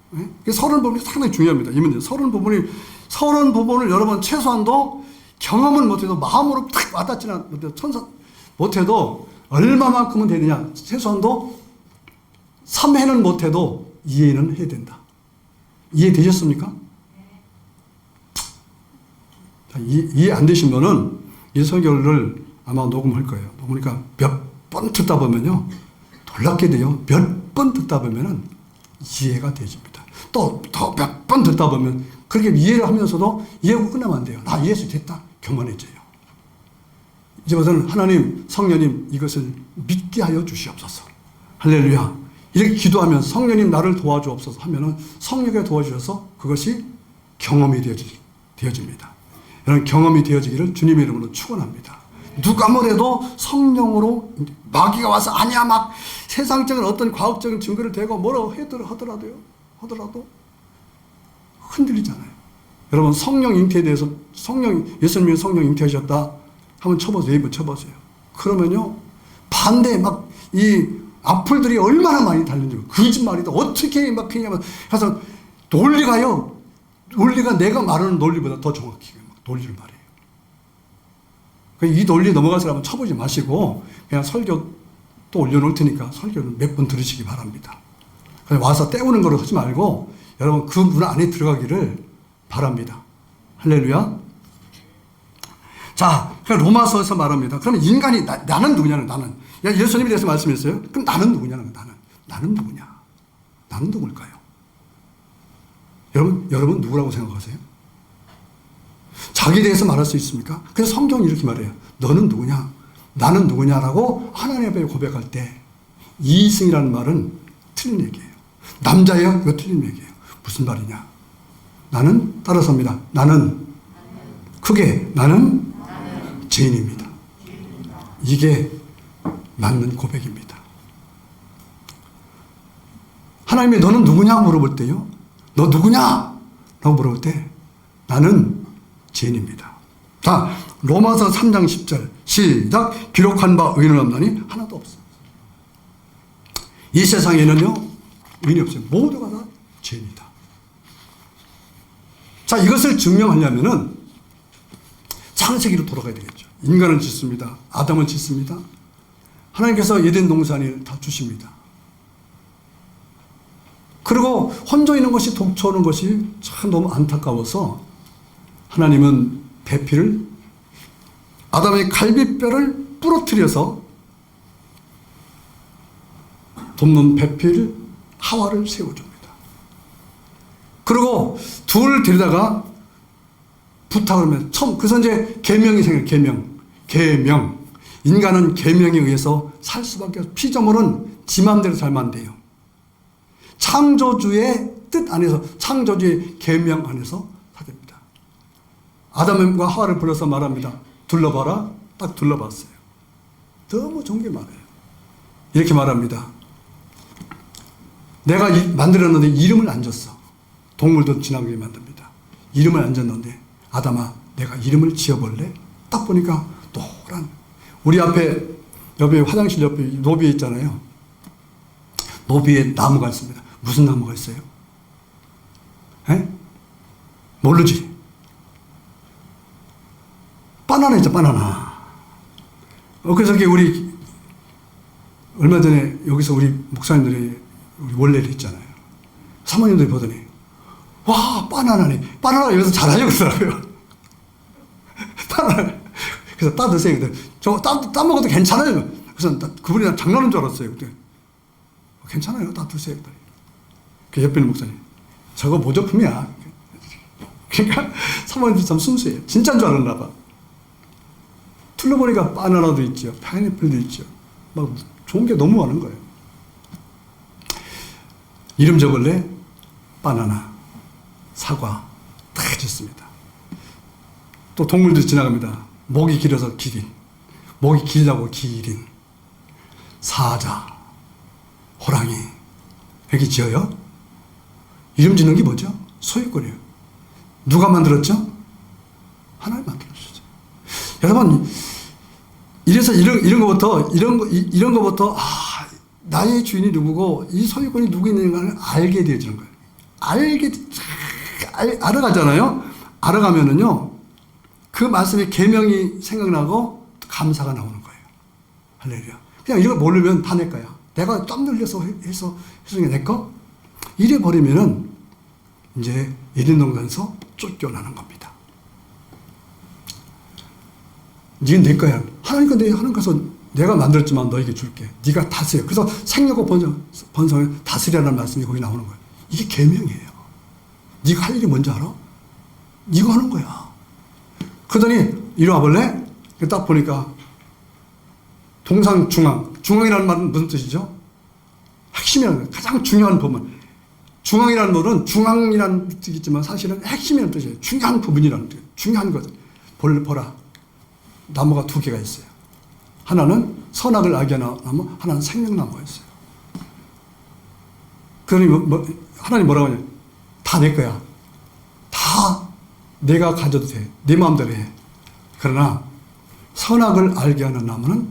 서론 부분이 상당히 중요합니다. 이 문제. 서론 부분을 여러분 최소한도 경험은 못해도 마음으로 탁 와닿지는 못해도 얼마만큼은 되느냐. 최소한도 3회는 못해도 이해는 해야 된다. 이해되셨습니까? 자, 이해 안 되신 분은 이 설교를 아마 녹음할 거예요. 그러니까 몇 번 듣다 보면요. 놀랍게 돼요. 몇 번 듣다 보면은 이해가 되집니다. 또 더 몇 번 듣다 보면 그렇게 이해를 하면서도 이해하고 끝나면 안 돼요. 나 이해해서 됐다. 교만해져요. 이제부터는 하나님, 성령님 이것을 믿게 하여 주시옵소서. 할렐루야. 이렇게 기도하면 성령님 나를 도와주옵소서 하면은 성령이 도와주셔서 그것이 경험이 되어집니다. 이런 경험이 되어지기를 주님의 이름으로 축원합니다. 누가 뭐래도 성령으로 마귀가 와서 아니야 막 세상적인 어떤 과학적인 증거를 대고 뭐라고 하더라도 흔들리잖아요. 여러분 성령 잉태에 대해서 예수님이 성령 잉태하셨다 한번 쳐보세요. 네이버 쳐보세요. 그러면요 반대 막 이 악플들이 얼마나 많이 달리는지 거짓말이다 어떻게 막 그냥 해서 논리가 내가 말하는 논리보다 더 정확히 논리를 말해요. 이 논리 넘어가서 한번 쳐보지 마시고 그냥 설교 또 올려놓을 테니까 설교를 몇 번 들으시기 바랍니다. 와서 때우는 거를 하지 말고 여러분 그 문 안에 들어가기를 바랍니다. 할렐루야. 자, 로마서에서 말합니다. 그러면 인간이 나는 누구냐는 나는. 예수님에 대해서 말씀했어요. 그럼 나는 누구냐는 나는 누구냐? 나는 누굴까요? 여러분 누구라고 생각하세요? 자기에 대해서 말할 수 있습니까? 그래서 성경이 이렇게 말해요. 너는 누구냐? 나는 누구냐라고 하나님 앞에 고백할 때 이승이라는 말은 틀린 얘기예요. 남자예요? 이거 틀린 얘기예요. 무슨 말이냐? 나는 따라서입니다. 나는 죄인입니다. 이게 맞는 고백입니다. 하나님이 너는 누구냐 물어볼 때요. 너 누구냐? 라고 물어볼 때 나는 죄인입니다. 자, 로마서 3장 10절 시작. 기록한 바 의인은 없나니 하나도 없습니다. 이 세상에는요 의인이 없어요. 모두가 다 죄인이다. 자, 이것을 증명하려면은 창세기로 돌아가야 되겠죠. 인간은 짓습니다. 아담은 짓습니다. 하나님께서 에덴 동산을 다 주십니다. 그리고 혼자 있는 것이 독초하는 것이 참 너무 안타까워서 하나님은 배필을 아담의 갈비뼈를 부러뜨려서 돕는 배필 하와를 세워줍니다. 그리고 둘을 데리다가 부탁을 하면 그래서 이제 계명이 생겨요. 계명. 인간은 계명에 의해서 살 수밖에 없어요. 피조물은 지 마음대로 살면 안 돼요. 창조주의 뜻 안에서, 창조주의 계명 안에서 사됩니다. 아담과 하와를 불러서 말합니다. 둘러봐라. 딱 둘러봤어요. 너무 좋은 게 많아요. 이렇게 말합니다. 내가 만들었는데 이름을 안 줬어. 동물도 지나가게 만듭니다. 이름을 안 줬는데 아담아 내가 이름을 지어볼래? 딱 보니까 노란. 우리 앞에, 옆에 화장실 옆에 노비에 있잖아요. 노비에 나무가 있습니다. 무슨 나무가 있어요? 에? 모르지? 바나나 있죠, 바나나. 그래서 우리, 얼마 전에 여기서 우리 목사님들이 우리 원래를 했잖아요. 사모님들이 보더니, 와, 바나나네. 바나나 여기서 잘하려고 그러더라고요. 바나나. 그래서 따 드세요. 저거 따 먹어도 괜찮아요. 그래서 그분이 장난인 줄 알았어요. 그때. 괜찮아요. 따 드세요. 그 옆에 있는 목사님. 저거 모조품이야. 그러니까 사모님들 참 순수해요. 진짜인 줄 알았나 봐. 둘러보니까 바나나도 있죠. 파인애플도 있죠. 막 좋은 게 너무 많은 거예요. 이름 적을래? 바나나, 사과 다 좋습니다. 또 동물도 지나갑니다. 목이 길어서 기린, 목이 길다고 기린, 사자, 호랑이. 여기 지어요? 이름 짓는 게 뭐죠? 소유권이에요. 누가 만들었죠? 하나님 만들어주셨죠. 여러분, 이래서 이런 거부터, 나의 주인이 누구고, 이 소유권이 누구 있는가를 알게 되어지는 거예요. 알아가잖아요? 알아가면은요, 그 말씀의 계명이 생각나고 감사가 나오는 거예요. 할렐루야. 그냥 이거 모르면 다 내 거야. 내가 땀 흘려서 해서 내 거? 이래 버리면은 이제 에덴동산에서 쫓겨나는 겁니다. 니는 내 거야. 하나님 건데 하나님 가서 내가 만들었지만 너에게 줄게. 네가 다스려. 그래서 생명과 번성을 다스리라는 말씀이 거기 나오는 거예요. 이게 계명이에요. 네가 할 일이 뭔지 알아? 이거 하는 거야. 그러더니 이리 와볼래? 딱 보니까 동상 중앙. 중앙이라는 말은 무슨 뜻이죠? 핵심이라는 거예요. 가장 중요한 부분. 중앙이라는 말은 중앙이라는 뜻이 있지만 사실은 핵심이라는 뜻이에요. 중요한 부분이라는 뜻이에요. 중요한 것. 보라. 나무가 두 개가 있어요. 하나는 선악을 알게 하는 나무, 하나는 생명나무가 있어요. 그러니 하나님 뭐라고 하냐? 다 내 거야. 다 내가 가져도 돼. 네 마음대로 해. 그러나 선악을 알게 하는 나무는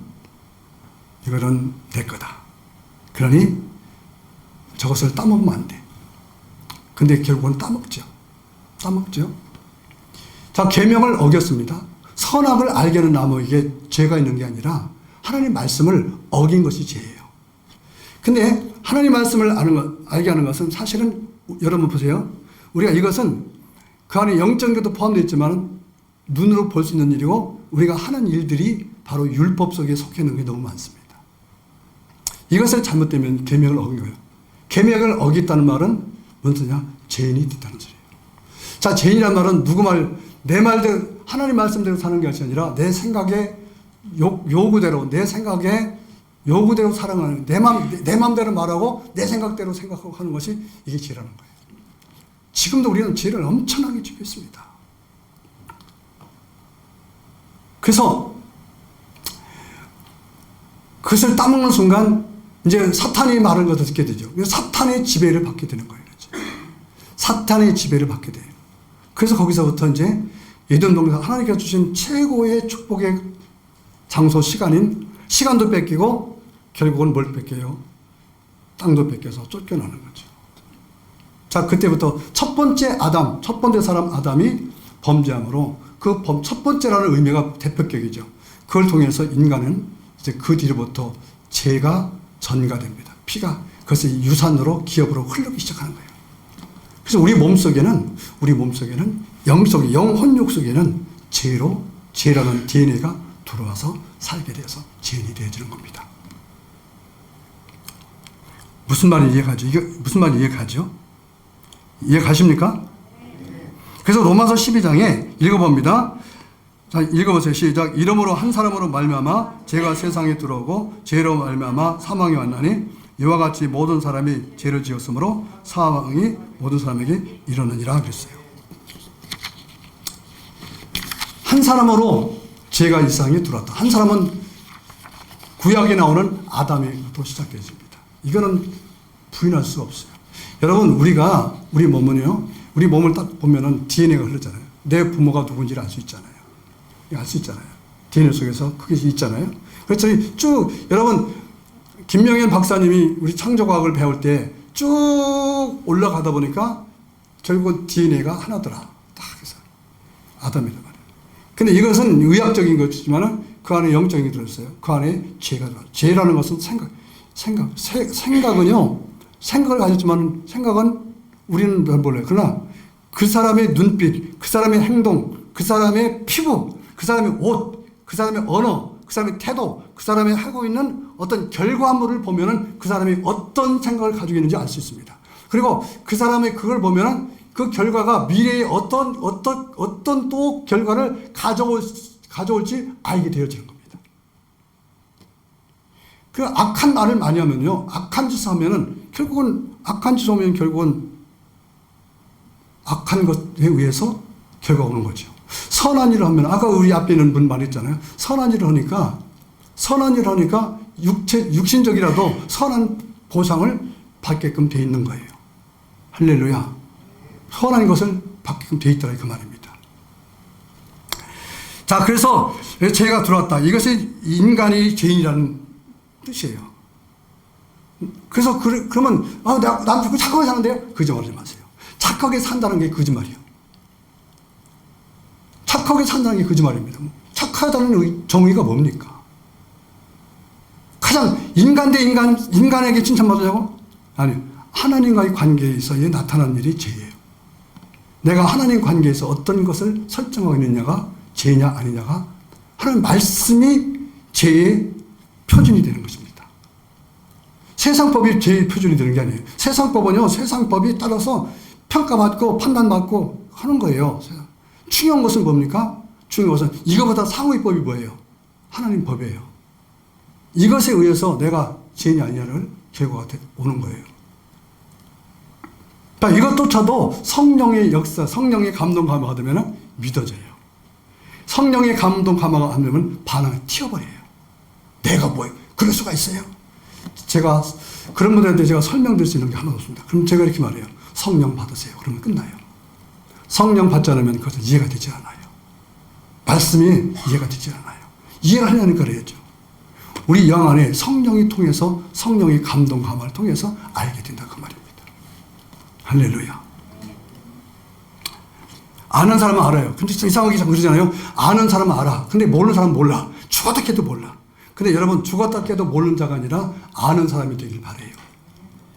이거는 내 거다. 그러니 저것을 따먹으면 안 돼. 근데 결국은 따먹죠. 자, 계명을 어겼습니다. 선악을 알게 하는 나무에게 죄가 있는 게 아니라 하나님 말씀을 어긴 것이 죄예요. 근데 하나님 말씀을 알게 하는 것은 사실은 여러분 보세요. 우리가 이것은 그 안에 영적인 것도 포함되어 있지만 눈으로 볼 수 있는 일이고 우리가 하는 일들이 바로 율법 속에 속해 있는 게 너무 많습니다. 이것을 잘못되면 계명을 어긴 거예요. 계명을 어겼다는 말은 무슨 소리냐? 죄인이 됐다는 소리예요. 자, 죄인이란 말은 누구 말, 내 말대로 하나님 말씀대로 사는 것이 아니라 내 생각에 요구대로 내 생각에 요구대로 살아가는 내 마음대로 말하고 내 생각대로 생각하고 하는 것이 이게 죄라는 거예요. 지금도 우리는 죄를 엄청나게 지고 있습니다. 그래서 그것을 따먹는 순간 이제 사탄이 말하는 것을 듣게 되죠. 사탄의 지배를 받게 되는 거예요. 사탄의 지배를 받게 돼요. 그래서 거기서부터 이제 에덴 동산 하나님께서 주신 최고의 축복의 장소 시간도 뺏기고 결국은 뭘 뺏겨요? 땅도 뺏겨서 쫓겨나는 거죠. 자, 그때부터 첫 번째 사람 아담이 범죄함으로 그 첫 번째라는 의미가 대표격이죠. 그걸 통해서 인간은 이제 그 뒤로부터 죄가 전가됩니다. 피가 그것이 유산으로 기업으로 흐르기 시작하는 거예요. 그래서 우리 몸속에는 영혼육 속에는 죄라는 DNA가 들어와서 살게 되어서 죄인이 되어지는 겁니다. 무슨 말인지 이해가죠? 이게 무슨 말인지 이해가죠? 이해가십니까? 그래서 로마서 12장에 읽어봅니다. 자, 읽어보세요. 시작. 이러므로 한 사람으로 말미암아 죄가 세상에 들어오고 죄로 말미암아 사망이 왔나니 이와 같이 모든 사람이 죄를 지었으므로 사망이 모든 사람에게 이르느니라 그랬어요. 한 사람으로 죄가 이 세상에 들어왔다. 한 사람은 구약에 나오는 아담에부터 시작해집니다. 이거는 부인할 수 없어요. 여러분, 우리 몸을 딱 보면은 DNA가 흐르잖아요. 내 부모가 누군지를 알 수 있잖아요. 알 수 있잖아요. DNA 속에서 그게 있잖아요. 그래서 쭉 여러분 김명현 박사님이 우리 창조과학을 배울 때 쭉 올라가다 보니까 결국은 DNA가 하나더라. 딱 해서 아담이란 말이에요. 근데 이것은 의학적인 것이지만은 그 안에 영적인 게 들어있어요. 그 안에 죄가 들어요. 죄라는 것은 생각은요, 생각을 가졌지만 생각은 우리는 몰라요. 그러나 그 사람의 눈빛, 그 사람의 행동, 그 사람의 피부, 그 사람의 옷, 그 사람의 언어, 그 사람의 태도, 그 사람이 하고 있는 어떤 결과물을 보면은 그 사람이 어떤 생각을 가지고 있는지 알 수 있습니다. 그리고 그 사람의 그걸 보면은 그 결과가 미래에 어떤 또 결과를 가져올지 알게 되어지는 겁니다. 그 악한 말을 많이 하면요, 악한 짓을 하면은 결국은 악한 짓을 하면 결국은 악한 것에 의해서 결과가 오는 거죠. 선한 일을 하면, 아까 우리 앞에 있는 분 말했잖아요. 선한 일을 하니까 육신적이라도 선한 보상을 받게끔 돼 있는 거예요. 할렐루야. 선한 것을 받게끔 돼 있더라, 그 말입니다. 자, 그래서 죄가 들어왔다. 이것이 인간이 죄인이라는 뜻이에요. 그래서 그러면 난 착하게 사는데요? 거짓말하지 마세요. 착하게 산다는 게 거짓말이에요. 착하게 산다는 게 거짓말입니다. 착하다는 정의가 뭡니까? 가장 인간 대 인간에게 칭찬받으려고? 아니요. 하나님과의 관계에서의 나타난 일이 죄예요. 내가 하나님 관계에서 어떤 것을 설정하고 있느냐가 죄냐 아니냐가 하나님 말씀이 죄의 표준이 되는 것입니다. 세상법이 죄의 표준이 되는 게 아니에요. 세상법은요, 세상법이 따라서 평가받고 판단받고 하는 거예요. 중요한 것은 뭡니까? 중요한 것은 이거보다 상위의 법이 뭐예요? 하나님 법이에요. 이것에 의해서 내가 죄냐 아니냐를 결과가 오는 거예요. 그러니까 이것조차도 성령의 역사, 성령의 감동 감화가 되면 믿어져요. 성령의 감동 감화가 안 되면 반응을 튀어버려요. 내가 뭐예요? 그럴 수가 있어요? 제가 그런 분들한테 제가 설명드릴 수 있는 게 하나도 없습니다. 그럼 제가 이렇게 말해요. 성령 받으세요. 그러면 끝나요. 성령 받지 않으면 그것은 이해가 되지 않아요. 말씀이 이해가 되지 않아요. 이해를 하려니까 그래야죠. 우리 영 안에 성령이 통해서 성령의 감동 감화를 통해서 알게 된다 그 말입니다. 할렐루야. 아는 사람은 알아요. 근데 이상하게 자꾸 그러잖아요. 아는 사람은 알아. 근데 모르는 사람은 몰라. 죽었다 깨도 몰라. 근데 여러분 죽었다 깨도 모르는 자가 아니라 아는 사람이 되길 바라요.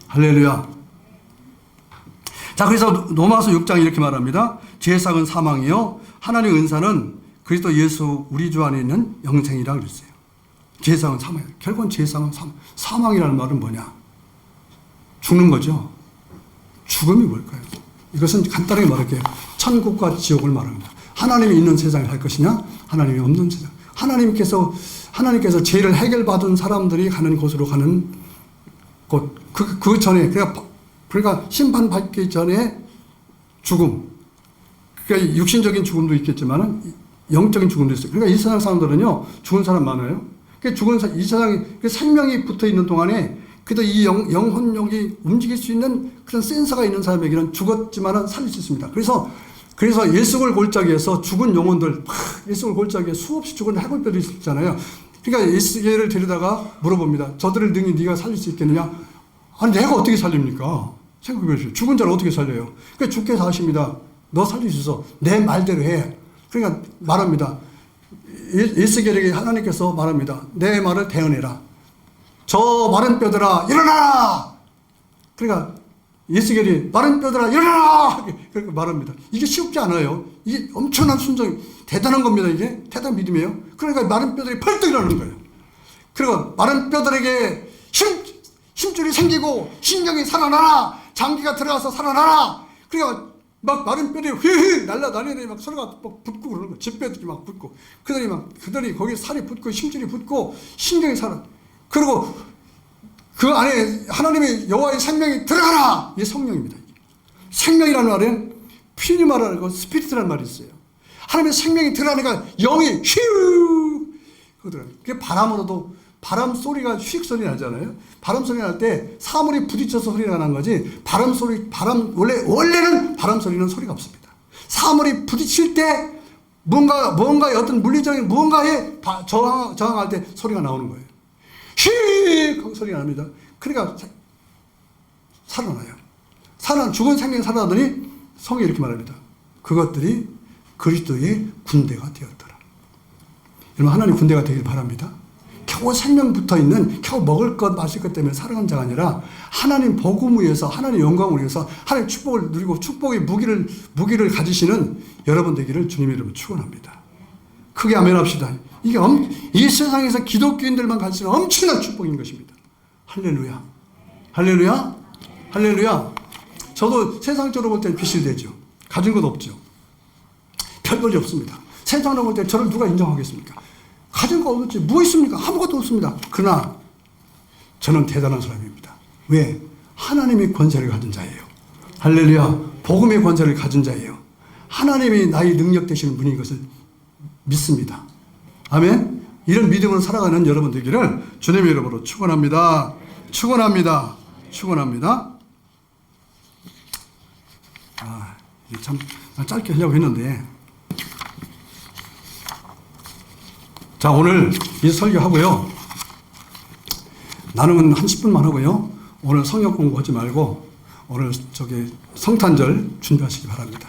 할렐루야. 자, 그래서 로마서 6장 이렇게 말합니다. 죄상은 사망이요 하나님의 은사는 그리스도 예수 우리 주 안에 있는 영생이라고 그랬어요. 죄상은 사망이에요. 결국은 죄상은 사망이라는 말은 뭐냐? 죽는 거죠. 죽음이 뭘까요? 이것은 간단하게 말할게요. 천국과 지옥을 말합니다. 하나님이 있는 세상에 살 것이냐? 하나님이 없는 세상. 하나님께서 죄를 해결받은 사람들이 가는 곳으로 가는 곳. 그 전에, 그러니까 심판받기 전에 죽음. 그러니까 육신적인 죽음도 있겠지만 영적인 죽음도 있어요. 그러니까 이 세상 사람들은요, 죽은 사람 많아요. 그러니까 이 세상에 생명이 붙어 있는 동안에 그래도 이 영혼력이 움직일 수 있는 그런 센서가 있는 사람에게는 죽었지만은 살릴 수 있습니다. 그래서 예수골 골짜기에서 죽은 영혼들, 예수골 골짜기에 수없이 죽은 해골뼈들이 있잖아요. 그러니까 예수를 데려다가 물어봅니다. 저들을 능히 네가 살릴 수 있겠느냐? 아니, 내가 어떻게 살립니까? 생각해 보십시오. 죽은 자를 어떻게 살려요? 그러니까 주께서 하십니다. 너 살릴 수 있어. 내 말대로 해. 그러니까 말합니다. 에스겔에게 하나님께서 말합니다. 내 말을 대언해라. 저 마른 뼈들아 일어나라. 그러니까 에스겔이 마른 뼈들아 일어나라. 그렇게 말합니다. 이게 쉽지 않아요. 이게 엄청난 순종, 대단한 겁니다. 이게 대단한 믿음이에요. 그러니까 마른 뼈들이 펄떡 일어나는 거예요. 그리고 마른 뼈들에게 힘줄이 생기고 신경이 살아나라. 장기가 들어가서 살아나라. 그러니까 막 마른 뼈들이 휘휘 날라다니더니 막 소리가 막 붙고 그러는 거예요. 쥐뼈들이 막 붙고 그들이 거기 살이 붙고 힘줄이 붙고 신경이 살아. 그리고 그 안에 하나님의 여호와의 생명이 들어가라. 이게 성령입니다. 생명이라는 말은 피니마라는 거 스피릿이라는 말이 있어요. 하나님의 생명이 들어가니까 영이 휘우 그러더라고요. 그게 바람으로도 바람 소리가 휙 소리 나잖아요. 바람 소리 날 때 사물이 부딪혀서 소리가 나는 거지. 원래는 바람 소리는 소리가 없습니다. 사물이 부딪힐 때 뭔가의 어떤 물리적인 무언가에 저항할 때 소리가 나오는 거예요. 휙! 하고 소리가 납니다. 그러니까 살아나요. 죽은 생명이 살아나더니 성경이 이렇게 말합니다. 그것들이 그리스도의 군대가 되었더라. 여러분, 하나님 군대가 되길 바랍니다. 겨우 생명 붙어 있는, 겨우 먹을 것, 마실 것 때문에 살아가는 자가 아니라 하나님 복음을 위해서, 하나님 영광을 위해서, 하나님 축복을 누리고 축복의 무기를 가지시는 여러분 되기를 주님의 이름으로 축원합니다. 크게 아멘합시다. 이게 이 세상에서 기독교인들만 가질 수 있는 엄청난 축복인 것입니다. 할렐루야. 할렐루야. 할렐루야. 저도 세상적으로 볼 때는 비실되죠. 가진 것 없죠. 별 볼이 없습니다. 세상으로 볼 때 저를 누가 인정하겠습니까? 가진 거 없지. 뭐 있습니까? 아무것도 없습니다. 그러나 저는 대단한 사람입니다. 왜? 하나님의 권세를 가진 자예요. 할렐루야. 복음의 권세를 가진 자예요. 하나님이 나의 능력 되시는 분인 것을 믿습니다. 아멘. 이런 믿음으로 살아가는 여러분 되기를 주님의 이름으로 축원합니다. 축원합니다. 축원합니다. 이게 참 짧게 하려고 했는데, 자, 오늘 이 설교하고요. 나누면 한 10분만 하고요. 오늘 성경 공부하지 말고 오늘 성탄절 준비하시기 바랍니다.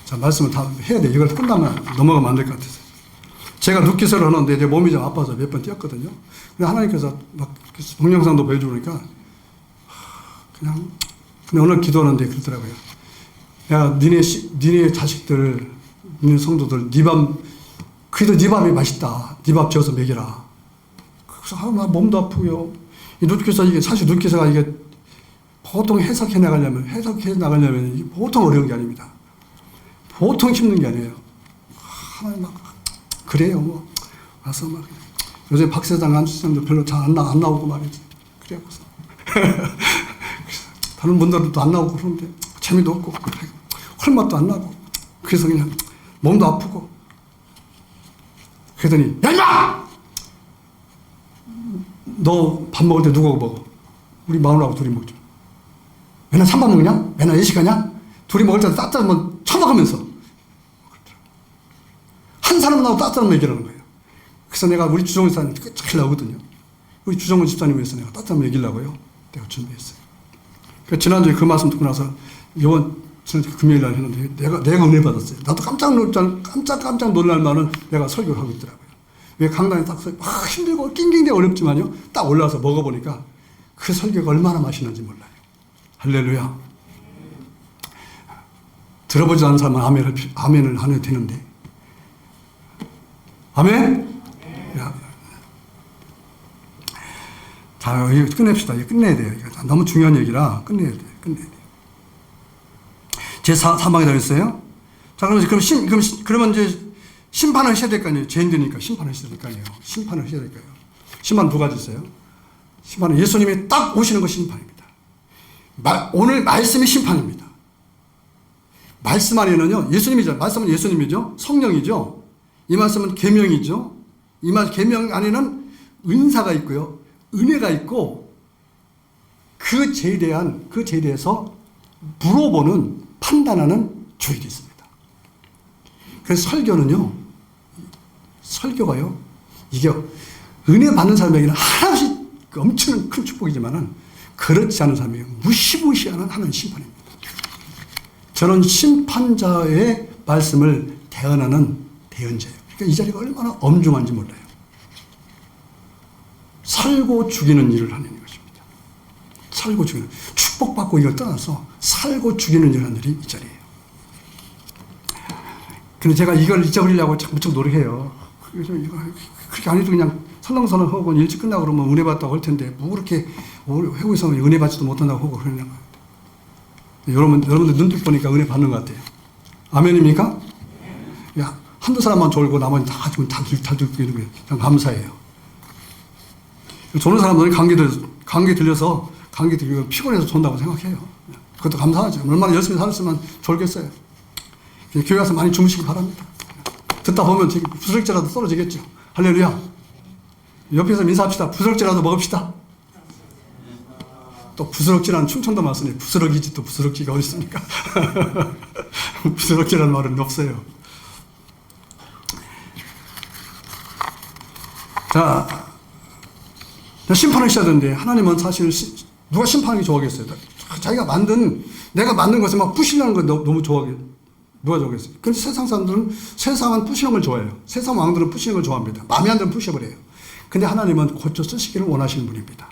자, 말씀을 다 해야 돼요. 이걸 끝나면 넘어가면 안 될 것 같아서. 제가 눕기설을 하는데 내 몸이 좀 아파서 몇 번 뛰었거든요. 근데 하나님께서 막 동영상도 보여주니까 그냥 오늘 기도하는데 그러더라고요. 야, 니네 자식들, 니네 성도들, 그래도 네 밥이 맛있다. 네 밥 지어서 먹여라. 그래서 나 몸도 아프고요. 이 눕기설, 이게 사실 눕기설가 이게 보통 해석해 나가려면 이게 보통 어려운 게 아닙니다. 보통 힘든 게 아니에요. 하나님 막 그래요. 뭐 와서 막 요새 박사장 안수장도 별로 잘 안 나오고 말이지. 그래갖고서 다른 분들도 안 나오고 그러는데 재미도 없고 헐맛도 안 나고 그래서 그냥 몸도 아프고 그러더니 야 임마! 너 밥 먹을 때 누가 먹어? 우리 마누라하고 둘이 먹죠. 맨날 삼밥 먹냐? 맨날 예식하냐? 둘이 먹을 때 따뜻한 뭐 처먹으면서 한 사람 나오고 따뜻한 얘기라는 거예요. 그래서 내가 우리 주정훈 집사님 잘 나오거든요. 우리 주정훈 집사님 위해서 내가 따뜻한 얘기하려고요. 내가 준비했어요. 그래서 지난주에 그 말씀 듣고 나서 지난주 금요일 날 했는데 내가 은혜 받았어요. 나도 깜짝 놀랄 만은 내가 설교를 하고 있더라고요. 왜 강단에 딱 힘들고 낑낑대고 어렵지만요. 딱 올라와서 먹어보니까 그 설교가 얼마나 맛있는지 몰라요. 할렐루야. 들어보지 않은 사람은 아멘을 안 해도 되는데. 아멘? 야. 자, 이거 끝냅시다. 이거 끝내야 돼요. 이거 너무 중요한 얘기라 끝내야 돼요. 제 사망이 되었어요. 자, 그러면 이제 심판을 하셔야 될 거 아니에요. 죄인들이니까 심판을 하셔야 될 거 아니에요. 심판을 하셔야 될 거예요. 심판 두 가지 있어요. 심판은 예수님이 딱 오시는 것이 심판입니다. 오늘 말씀이 심판입니다. 말씀 안에는요, 예수님이죠. 말씀은 예수님이죠. 성령이죠. 이 말씀은 계명이죠. 이 계명 안에는 은사가 있고요. 은혜가 있고 그 죄에 대해서 물어보는 판단하는 조율이 있습니다. 그래서 설교가요, 이게 은혜 받는 사람에게는 하나씩 엄청난 큰 축복이지만은 그렇지 않은 사람에게 무시무시한 하나님 심판입니다. 저는 심판자의 말씀을 대언하는 대언자예요. 그러니까 이 자리가 얼마나 엄중한지 몰라요. 살고 죽이는 일을 하는 것입니다. 살고 죽이는, 축복받고 이걸 떠나서 살고 죽이는 일을 하는 일이 이 자리예요. 근데 제가 이걸 잊어버리려고 무척 노력해요. 그래서 그렇게 안 해도 그냥 설렁설렁하고 일찍 끝나고 그러면 은혜 받다고 할 텐데, 뭐 그렇게 회고에서 은혜 받지도 못한다고 하고 그러는 거예요. 여러분들 눈빛 보니까 은혜 받는 것 같아요. 아멘입니까? 야, 한두 사람만 졸고 나머지 다 지금 다 듣고 있는 거예요. 그냥 감사해요. 조는 사람들은 감기 들려서 피곤해서 존다고 생각해요. 그것도 감사하죠. 얼마나 열심히 살았으면 졸겠어요. 교회 가서 많이 주무시기 바랍니다. 듣다 보면 지금 부스럭지라도 떨어지겠죠. 할렐루야. 옆에서 인사합시다. 부스럭지라도 먹읍시다. 또 부스럭지라는 충청도 말씀에 부스럭이지 또 부스럭지가 어디 있습니까? 부스럭지라는 말은 없어요. 자, 심판을 하셔야 되는데 하나님은 사실 누가 심판하기 좋아하겠어요? 자기가 내가 만든 것을 막 부시려는 거 너무 좋아하게 누가 좋아하겠어요? 근데 세상 사람들은 세상은 부시는 걸 좋아해요. 세상 왕들은 부시는 걸 좋아합니다. 마음에 안 들면 부셔버려요. 근데 하나님은 고쳐 쓰시기를 원하시는 분입니다.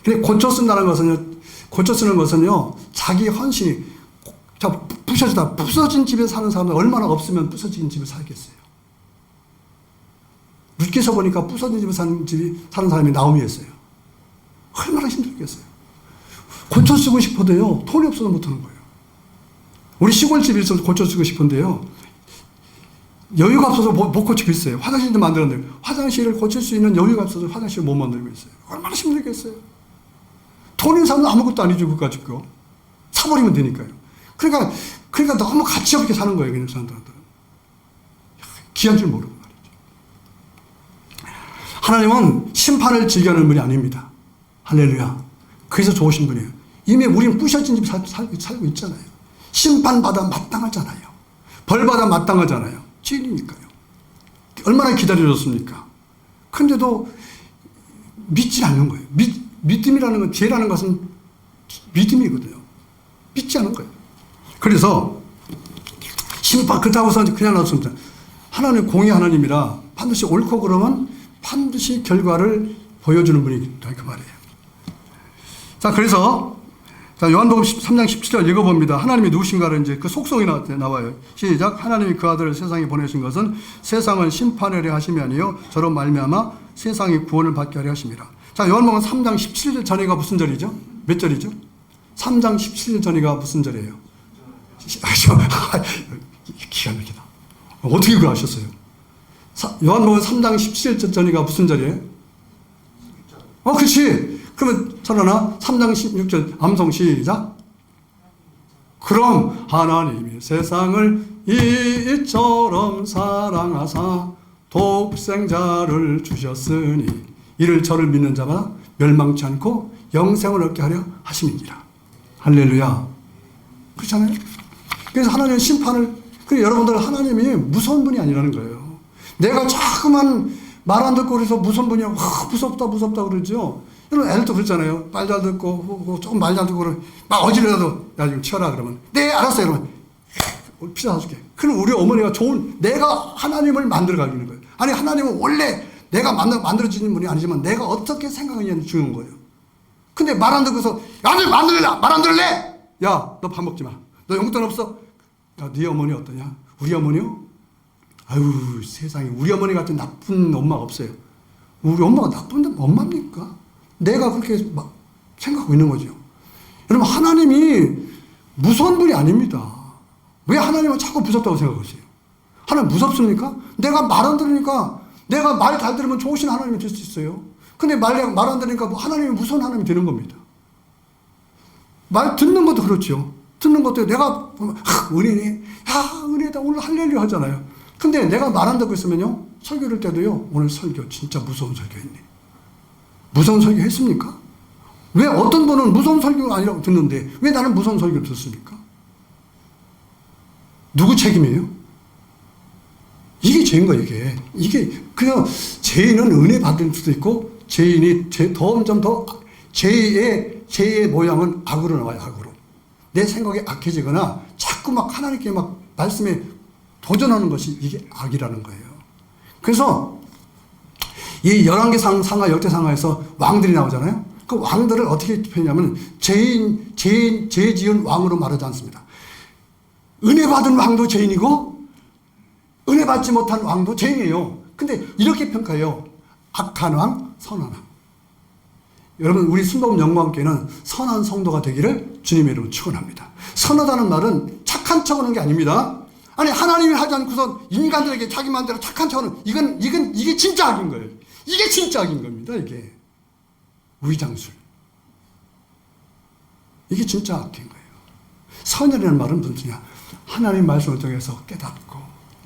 근데 고쳐 쓰는 것은요, 자기 헌신이, 부서진 집에 사는 사람은 얼마나 없으면 부서진 집에 살겠어요. 룻기서 보니까 부서진 집에 사는 사람이 나오미였어요. 얼마나 힘들겠어요. 고쳐 쓰고 싶어도요, 돈이 없어서 못하는 거예요. 우리 시골집에서 고쳐 쓰고 싶은데요, 여유가 없어서 못 고치고 있어요. 화장실도 만들었는데 화장실을 고칠 수 있는 여유가 없어서 화장실을 못 만들고 있어요. 얼마나 힘들겠어요. 돈 있는 사람은 아무것도 아니죠. 그거 가지고 사버리면 되니까요. 그러니까 너무 가치 없게 사는 거예요. 그냥 사람들은 귀한 줄 모르고 말이죠. 하나님은 심판을 즐겨하는 분이 아닙니다. 할렐루야. 그래서 좋으신 분이에요. 이미 우리는 부셔진 집에 살고 있잖아요. 심판받아 마땅하잖아요. 벌받아 마땅하잖아요. 죄인이니까요. 얼마나 기다려줬습니까? 그런데도 믿지 않는 거예요. 믿음이라는 건, 죄라는 것은 믿음이거든요. 믿지 않는 거예요. 그래서 그렇다고 해서 그냥 놔뒀습니다. 하나님 공의 하나님이라 반드시 옳고 그러면 반드시 결과를 보여주는 분이다, 그 말이에요. 자, 그래서 요한복음 3장 17절 읽어봅니다. 하나님이 누구신가를 이제 그 속성이 나와요. 시작. 하나님이 그 아들을 세상에 보내신 것은 세상을 심판하려 하심이 아니요 저로 말미암아 세상이 구원을 받게 하려 하심이라. 자, 요한복음 3장 17절 전에가 무슨 절이죠? 몇 절이죠? 3장 17절 전에가 무슨 절이에요? 기가 막히다. 어떻게 그걸 아셨어요? 요한복음 3장 17절 전에가 무슨 절이에요? 그렇지. 그러면 저러나 3장 16절 암송 시작. 그럼 하나님이 세상을 이처럼 사랑하사 독생자를 주셨으니 이를 저를 믿는 자마다 멸망치 않고 영생을 얻게 하려 하심이니라. 할렐루야. 그렇잖아요. 그래서 하나님의 심판을, 여러분들 하나님이 무서운 분이 아니라는 거예요. 내가 자꾸만 말 안 듣고 그래서 무서운 분이야. 무섭다 그러죠. 여러분 애들도 그렇잖아요. 말 잘 듣고 조금 말 잘 듣고 막 어지러워도 야 지금 치워라 그러면 네 알았어요. 그러면 피자 사줄게. 그럼 우리 어머니가 내가 하나님을 만들어 가기는 거예요. 아니 하나님은 원래 내가 만들어지는 분이 아니지만 내가 어떻게 생각하냐는 중요한 거예요. 근데 말 안 듣고서 야 말 안 들을래? 야 너 밥 먹지 마. 너 용돈 없어? 야 네 어머니 어떠냐? 우리 어머니요? 아유 세상에 우리 어머니 같은 나쁜 엄마가 없어요. 우리 엄마가 나쁜 엄마입니까? 내가 그렇게 막 생각하고 있는 거죠. 여러분 하나님이 무서운 분이 아닙니다. 왜 하나님은 자꾸 무섭다고 생각하세요? 하나님 무섭습니까? 내가 말 안 들으니까 내가 말 잘 들으면 좋으신 하나님이 될 수 있어요. 근데 말 안 들으니까 하나님이 무서운 하나님이 되는 겁니다. 말 듣는 것도 그렇죠. 듣는 것도 내가 은혜네. 은혜다 오늘 할렐루야 하잖아요. 근데 내가 말 안 듣고 있으면요. 설교를 때도요. 오늘 설교 진짜 무서운 설교했네. 무서운 설교 했습니까? 왜 어떤 분은 무서운 설교가 아니라고 듣는데 왜 나는 무서운 설교를 듣습니까? 누구 책임이에요? 이게 죄인 거예요, 이게. 이게 그냥 죄인은 은혜 받을 수도 있고 죄인이 점점 더 죄의 모양은 악으로 나와요, 악으로. 내 생각이 악해지거나 자꾸 막 하나님께 막 말씀에 도전하는 것이 이게 악이라는 거예요. 그래서 이 11개 상하, 역대상하에서 왕들이 나오잖아요. 그 왕들을 어떻게 표현하냐면 죄 지은 왕으로 말하지 않습니다. 은혜 받은 왕도 죄인이고 은혜 받지 못한 왕도 죄인이에요. 근데 이렇게 평가해요. 악한 왕, 선한 왕. 여러분 우리 순복음 영광교회는 선한 성도가 되기를 주님의 이름으로 축원합니다. 선하다는 말은 착한 척하는 게 아닙니다. 아니 하나님이 하지 않고서 인간들에게 자기 마음대로 착한 척하는 이게 진짜 악인 거예요. 이게 진짜 악인 겁니다. 이게 위장술. 이게 진짜 악인 거예요. 선이라는 말은 무슨 뜻이냐? 하나님 말씀을 통해서 깨닫고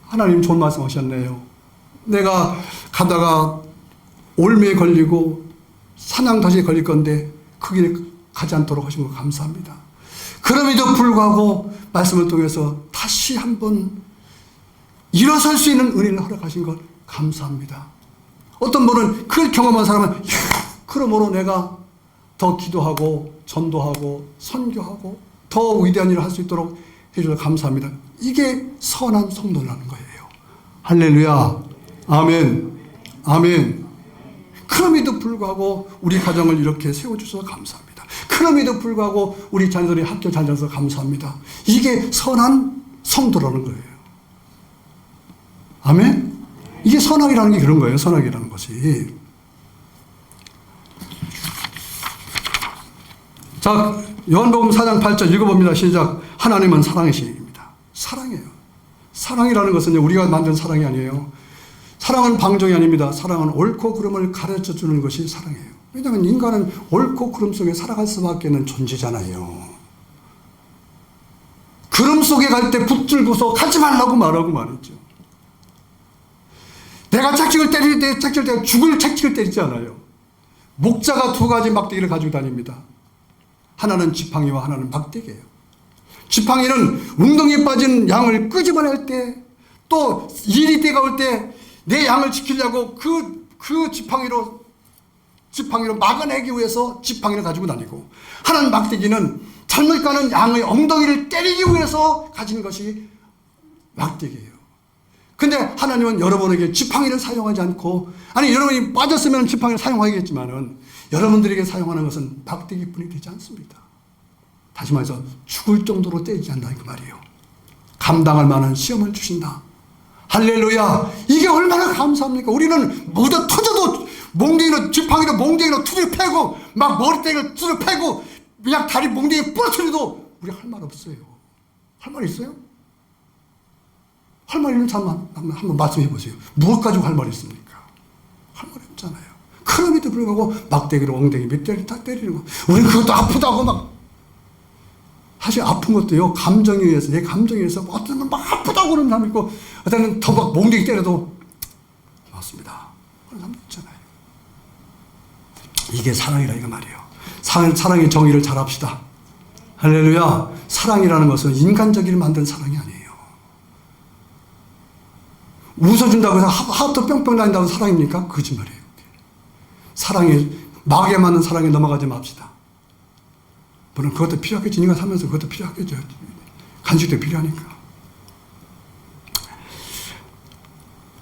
하나님 좋은 말씀 하셨네요. 내가 가다가 올매에 걸리고 사냥터지에 걸릴 건데 그 길에 가지 않도록 하신 거 감사합니다. 그럼에도 불구하고 말씀을 통해서 다시 한번 일어설 수 있는 은혜를 허락하신 것 감사합니다. 어떤 분은 그걸 경험한 사람은 그러므로 내가 더 기도하고 전도하고 선교하고 더 위대한 일을 할 수 있도록 해주셔서 감사합니다. 이게 선한 성도라는 거예요. 할렐루야. 아멘. 아멘. 그럼에도 불구하고 우리 가정을 이렇게 세워주셔서 감사합니다. 그럼에도 불구하고 우리 자녀들이 학교 잘 다녀서 감사합니다. 이게 선한 성도라는 거예요. 아멘. 이게 선악이라는 게 그런 거예요. 선악이라는 것이. 자, 요한복음 4장 8절 읽어봅니다. 시작. 하나님은 사랑이십니다. 사랑이에요. 사랑이라는 것은 우리가 만든 사랑이 아니에요. 사랑은 방종이 아닙니다. 사랑은 옳고 그름을 가르쳐 주는 것이 사랑이에요. 왜냐하면 인간은 옳고 그름 속에 살아갈 수밖에 없는 존재잖아요. 그름 속에 갈 때 붙들고서 가지 말라고 말하고 말했죠. 내가 채찍을 때릴 때 죽을 채찍을 때리지 않아요. 목자가 두 가지 막대기를 가지고 다닙니다. 하나는 지팡이와 하나는 막대기예요. 지팡이는 웅덩이에 빠진 양을 끄집어낼 때, 또 일이 때가 올 때 내 양을 지키려고 그 지팡이로 막아내기 위해서 지팡이를 가지고 다니고, 하나는 막대기는 잘못 가는 양의 엉덩이를 때리기 위해서 가진 것이 막대기예요. 근데 하나님은 여러분에게 지팡이를 사용하지 않고, 아니 여러분이 빠졌으면 지팡이를 사용하겠지만은 여러분들에게 사용하는 것은 막대기뿐이 되지 않습니다. 다시 말해서 죽을 정도로 때리지 않는다 그 말이에요. 감당할 만한 시험을 주신다. 할렐루야. 이게 얼마나 감사합니까? 우리는 모두 터져도 몽둥이로 지팡이로 몽둥이로 투를 패고 막 머리때기로 투를 패고 그냥 다리 몽둥이 부러뜨려도 우리 할 말 없어요. 할 말 있어요? 할 말 있는 사람 한번 말씀해 보세요. 무엇 가지고 할 말이 있습니까? 할 말이 없잖아요. 그럼에도 불구하고 막대기로 엉덩이 몇 대를 딱 때리는 거. 우리는 그것도 아프다고 막. 사실 아픈 것도요, 감정에 의해서, 내 감정에 의해서 어떤 분 막 아프다고 그러는 사람 있고, 어떤 분은 더 막 몽둥이 때려도 맞습니다. 그런 사람도 있잖아요. 이게 사랑이라 이거 말이에요. 사랑의 정의를 잘 합시다. 할렐루야. 사랑이라는 것은 인간적이를 만든 사랑이 아니에요. 웃어준다고 해서 하트 뿅뿅 다닌다고 사랑입니까? 거짓말이에요. 사랑에, 마귀에 맞는 사랑에 넘어가지 맙시다. 물론 그것도 필요하겠지. 네가 살면서 그것도 필요하겠죠. 간식도 필요하니까.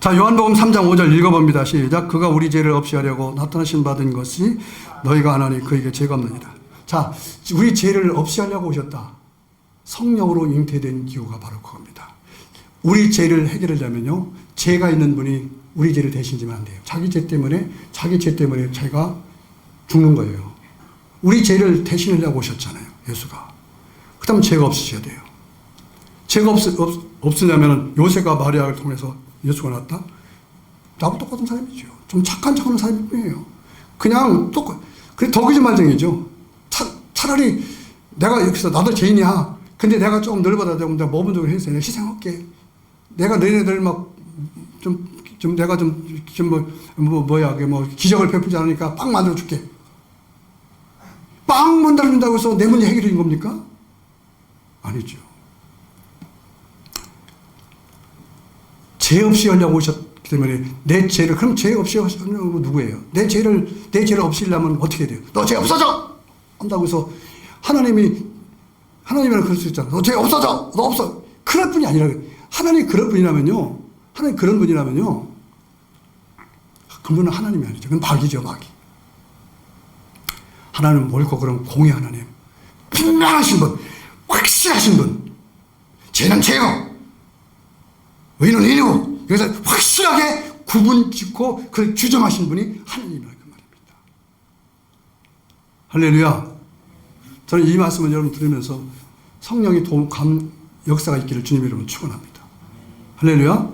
자, 요한복음 3장 5절 읽어봅니다. 시작. 그가 우리 죄를 없이 하려고 나타나신 받은 것이 너희가 안 하니 그에게 죄가 없느니라. 자, 우리 죄를 없이 하려고 오셨다. 성령으로 잉태된 기호가 바로 그겁니다. 우리 죄를 해결하려면요, 죄가 있는 분이 우리 죄를 대신 지면 안 돼요. 자기 죄 때문에 자기가 죽는 거예요. 우리 죄를 대신하려고 오셨잖아요, 예수가. 그 다음 죄가 없으셔야 돼요. 죄가 없으려면 요셉과 마리아를 통해서 예수가 났다? 나하고 똑같은 사람이죠. 좀 착한 척하는 사람일 뿐이에요. 그냥 그게 더 거짓말쟁이죠. 차라리 내가 여기서 나도 죄인이야. 근데 내가 조금 넓어다 되면 내가 모범적으로 해서 내가 희생할게. 내가 너희들 내가 기적을 베풀지 않으니까 빵 만들어줄게. 빵 만들어준다고 해서 내 문제 해결인 겁니까? 아니죠. 죄 없이 하려고 오셨기 때문에 그럼 죄 없이 하려고 누구예요? 내 죄를 없이려면 어떻게 돼요? 너 죄 없어져! 한다고 해서 하나님이랑 그럴 수 있잖아. 너 죄 없어져! 너 없어! 그럴 뿐이 아니라, 하나님이 그런 분이라면요, 그분은 하나님이 아니죠. 그건 마귀죠, 마귀. 하나님은 옳고 그런 공의 하나님. 분명하신 분, 확실하신 분. 죄는 죄고, 의는 의이고, 그래서 확실하게 구분 짓고 그걸 규정하신 분이 하나님이라는 그 말입니다. 할렐루야. 저는 이 말씀을 여러분 들으면서 성령의 역사가 있기를 주님 이름으로 축원합니다. 할렐루야.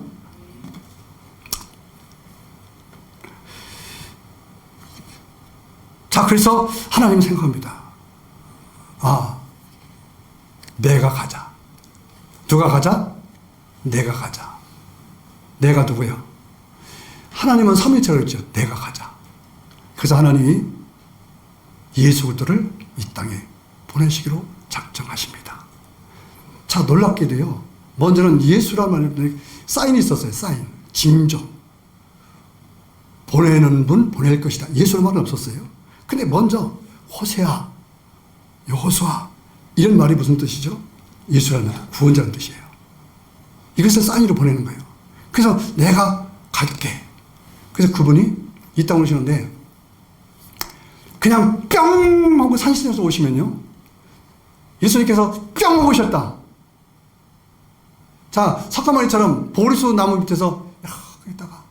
자, 그래서 하나님 생각합니다. 아, 내가 가자. 누가 가자? 내가 가자. 내가 누구야? 하나님은 삼위일체로 했죠. 내가 가자. 그래서 하나님이 예수 그리스도를 이 땅에 보내시기로 작정하십니다. 자, 놀랍게도요, 먼저는 예수라는 말에 사인이 있었어요. 사인, 징조. 보내는 분 보낼 것이다. 예수의 말은 없었어요. 근데 먼저 호세아, 여호수아 이런 말이 무슨 뜻이죠? 예수라는 말, 구원자라는 뜻이에요. 이것을 사인으로 보내는 거예요. 그래서 내가 갈게. 그래서 그분이 이 땅 오시는데 그냥 뿅 하고 산신에서 오시면요. 예수님께서 뿅 하고 오셨다. 자, 석가모니처럼 보리수 나무 밑에서 거기다가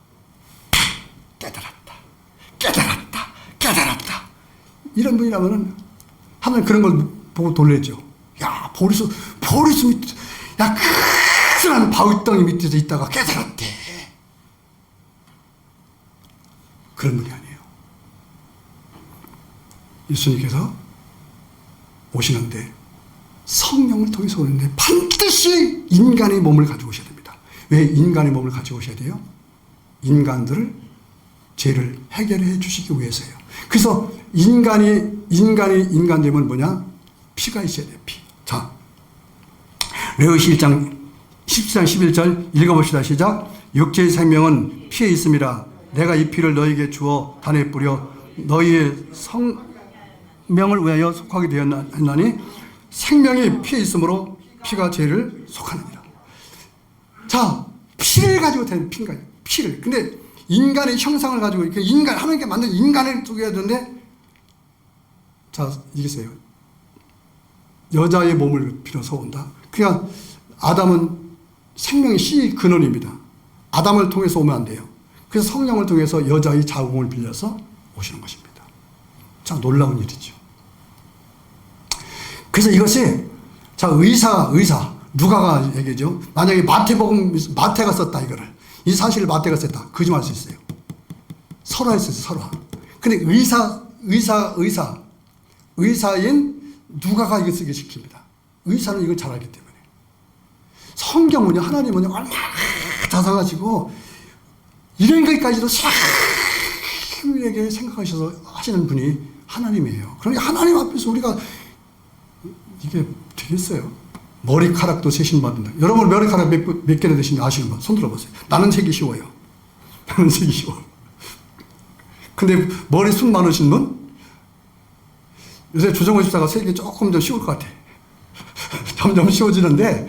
깨달았다. 이런 분이라면은 하나님 그런 걸 보고 놀랬죠. 야, 보리수 밑에, 야, 큰한 바위덩이 밑에서 있다가 깨달았대. 그런 분이 아니에요. 예수님께서 오시는데 성령을 통해서 오는데 반드시 인간의 몸을 가지고 오셔야 됩니다. 왜 인간의 몸을 가지고 오셔야 돼요? 인간들을 죄를 해결해 주시기 위해서예요. 그래서 인간되면 뭐냐? 피가 있어야 돼요. 피. 자, 레위기 1장 17장 11절 읽어봅시다. 시작. 육체의 생명은 피에 있음이라. 내가 이 피를 너에게 주어 단에 뿌려 너희의 성명을 위하여 속하게 되었나니 생명이 피에 있으므로 피가 죄를 속하느니라. 자, 피를 가지고 된 피인가요? 피를. 근데 인간의 형상을 가지고 이렇게 하나님께 만든 인간을 두게 되는데, 자, 이기세요. 여자의 몸을 빌어서 온다. 그러니까 아담은 생명의 씨 근원입니다. 아담을 통해서 오면 안 돼요. 그래서 성령을 통해서 여자의 자궁을 빌려서 오시는 것입니다. 자, 놀라운 일이죠. 그래서 이것이, 자, 의사, 누가가 얘기죠. 만약에 마태가 썼다, 이거를. 이 사실을 마태가 썼다. 거짓말할 수 있어요. 설화할 수 있어요, 설화. 근데 의사인 누가가 이거 쓰게 시킵니다. 의사는 이걸 잘 알기 때문에. 성경은요, 하나님은요, 얼마나 자상하시고, 이런 것까지도 사람에게 생각하셔서 하시는 분이 하나님이에요. 그러니까 하나님 앞에서 우리가 이게 되겠어요? 머리카락도 세신 받는다. 여러분 머리카락 몇 개나 되시는지 아시는 분? 손 들어보세요. 나는 세기 쉬워요. 나는 세기 쉬워. 근데 머리 숱 많으신 분? 요새 조정호 집사가 세기 조금 더 쉬울 것 같아. 점점 쉬워지는데,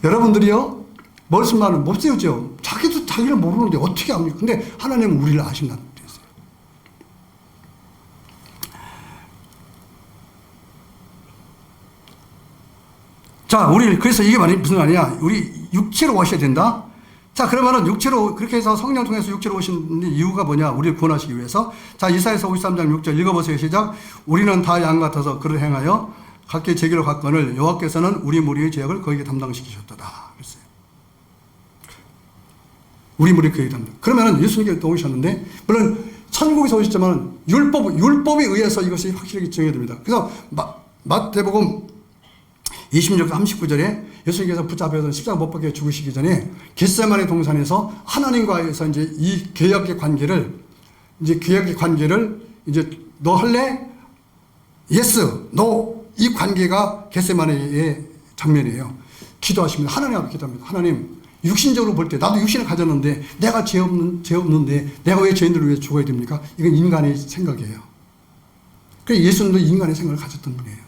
여러분들이요, 머리숱 많은 못 세우죠. 자기도 자기를 모르는데 어떻게 합니까? 근데 하나님은 우리를 아신다는 뜻이에요. 자, 그래서 이게 무슨 말이야? 우리 육체로 오셔야 된다? 자, 그러면은 육체로, 그렇게 해서 성령 통해서 육체로 오신 이유가 뭐냐? 우리를 구원하시기 위해서. 자, 이사야서 53장 6절 읽어보세요. 시작. 우리는 다 양 같아서 그를 행하여 각기 제기로 갔거늘 여호와께서는 우리 무리의 죄악을 그에게 담당시키셨도다. 그랬어요. 우리 무리 그에게 담당. 그러면은 예수님께 오셨는데, 물론 천국에서 오셨지만 율법에 의해서 이것이 확실하게 정해집니다. 그래서 마태복음 26장 39절에 예수님께서 붙잡혀서 십자가 못 박혀 죽으시기 전에 겟세마네 동산에서 하나님과에서 이제 이 계약의 관계를 이제 너 할래? 예스, 너 이 관계가 겟세마네의 장면이에요. 기도하십니다. 하나님 앞에 기도합니다. 하나님, 육신적으로 볼 때 나도 육신을 가졌는데 내가 죄 없는데 내가 왜 죄인들을 위해 죽어야 됩니까? 이건 인간의 생각이에요. 그래서 예수님도 인간의 생각을 가졌던 분이에요.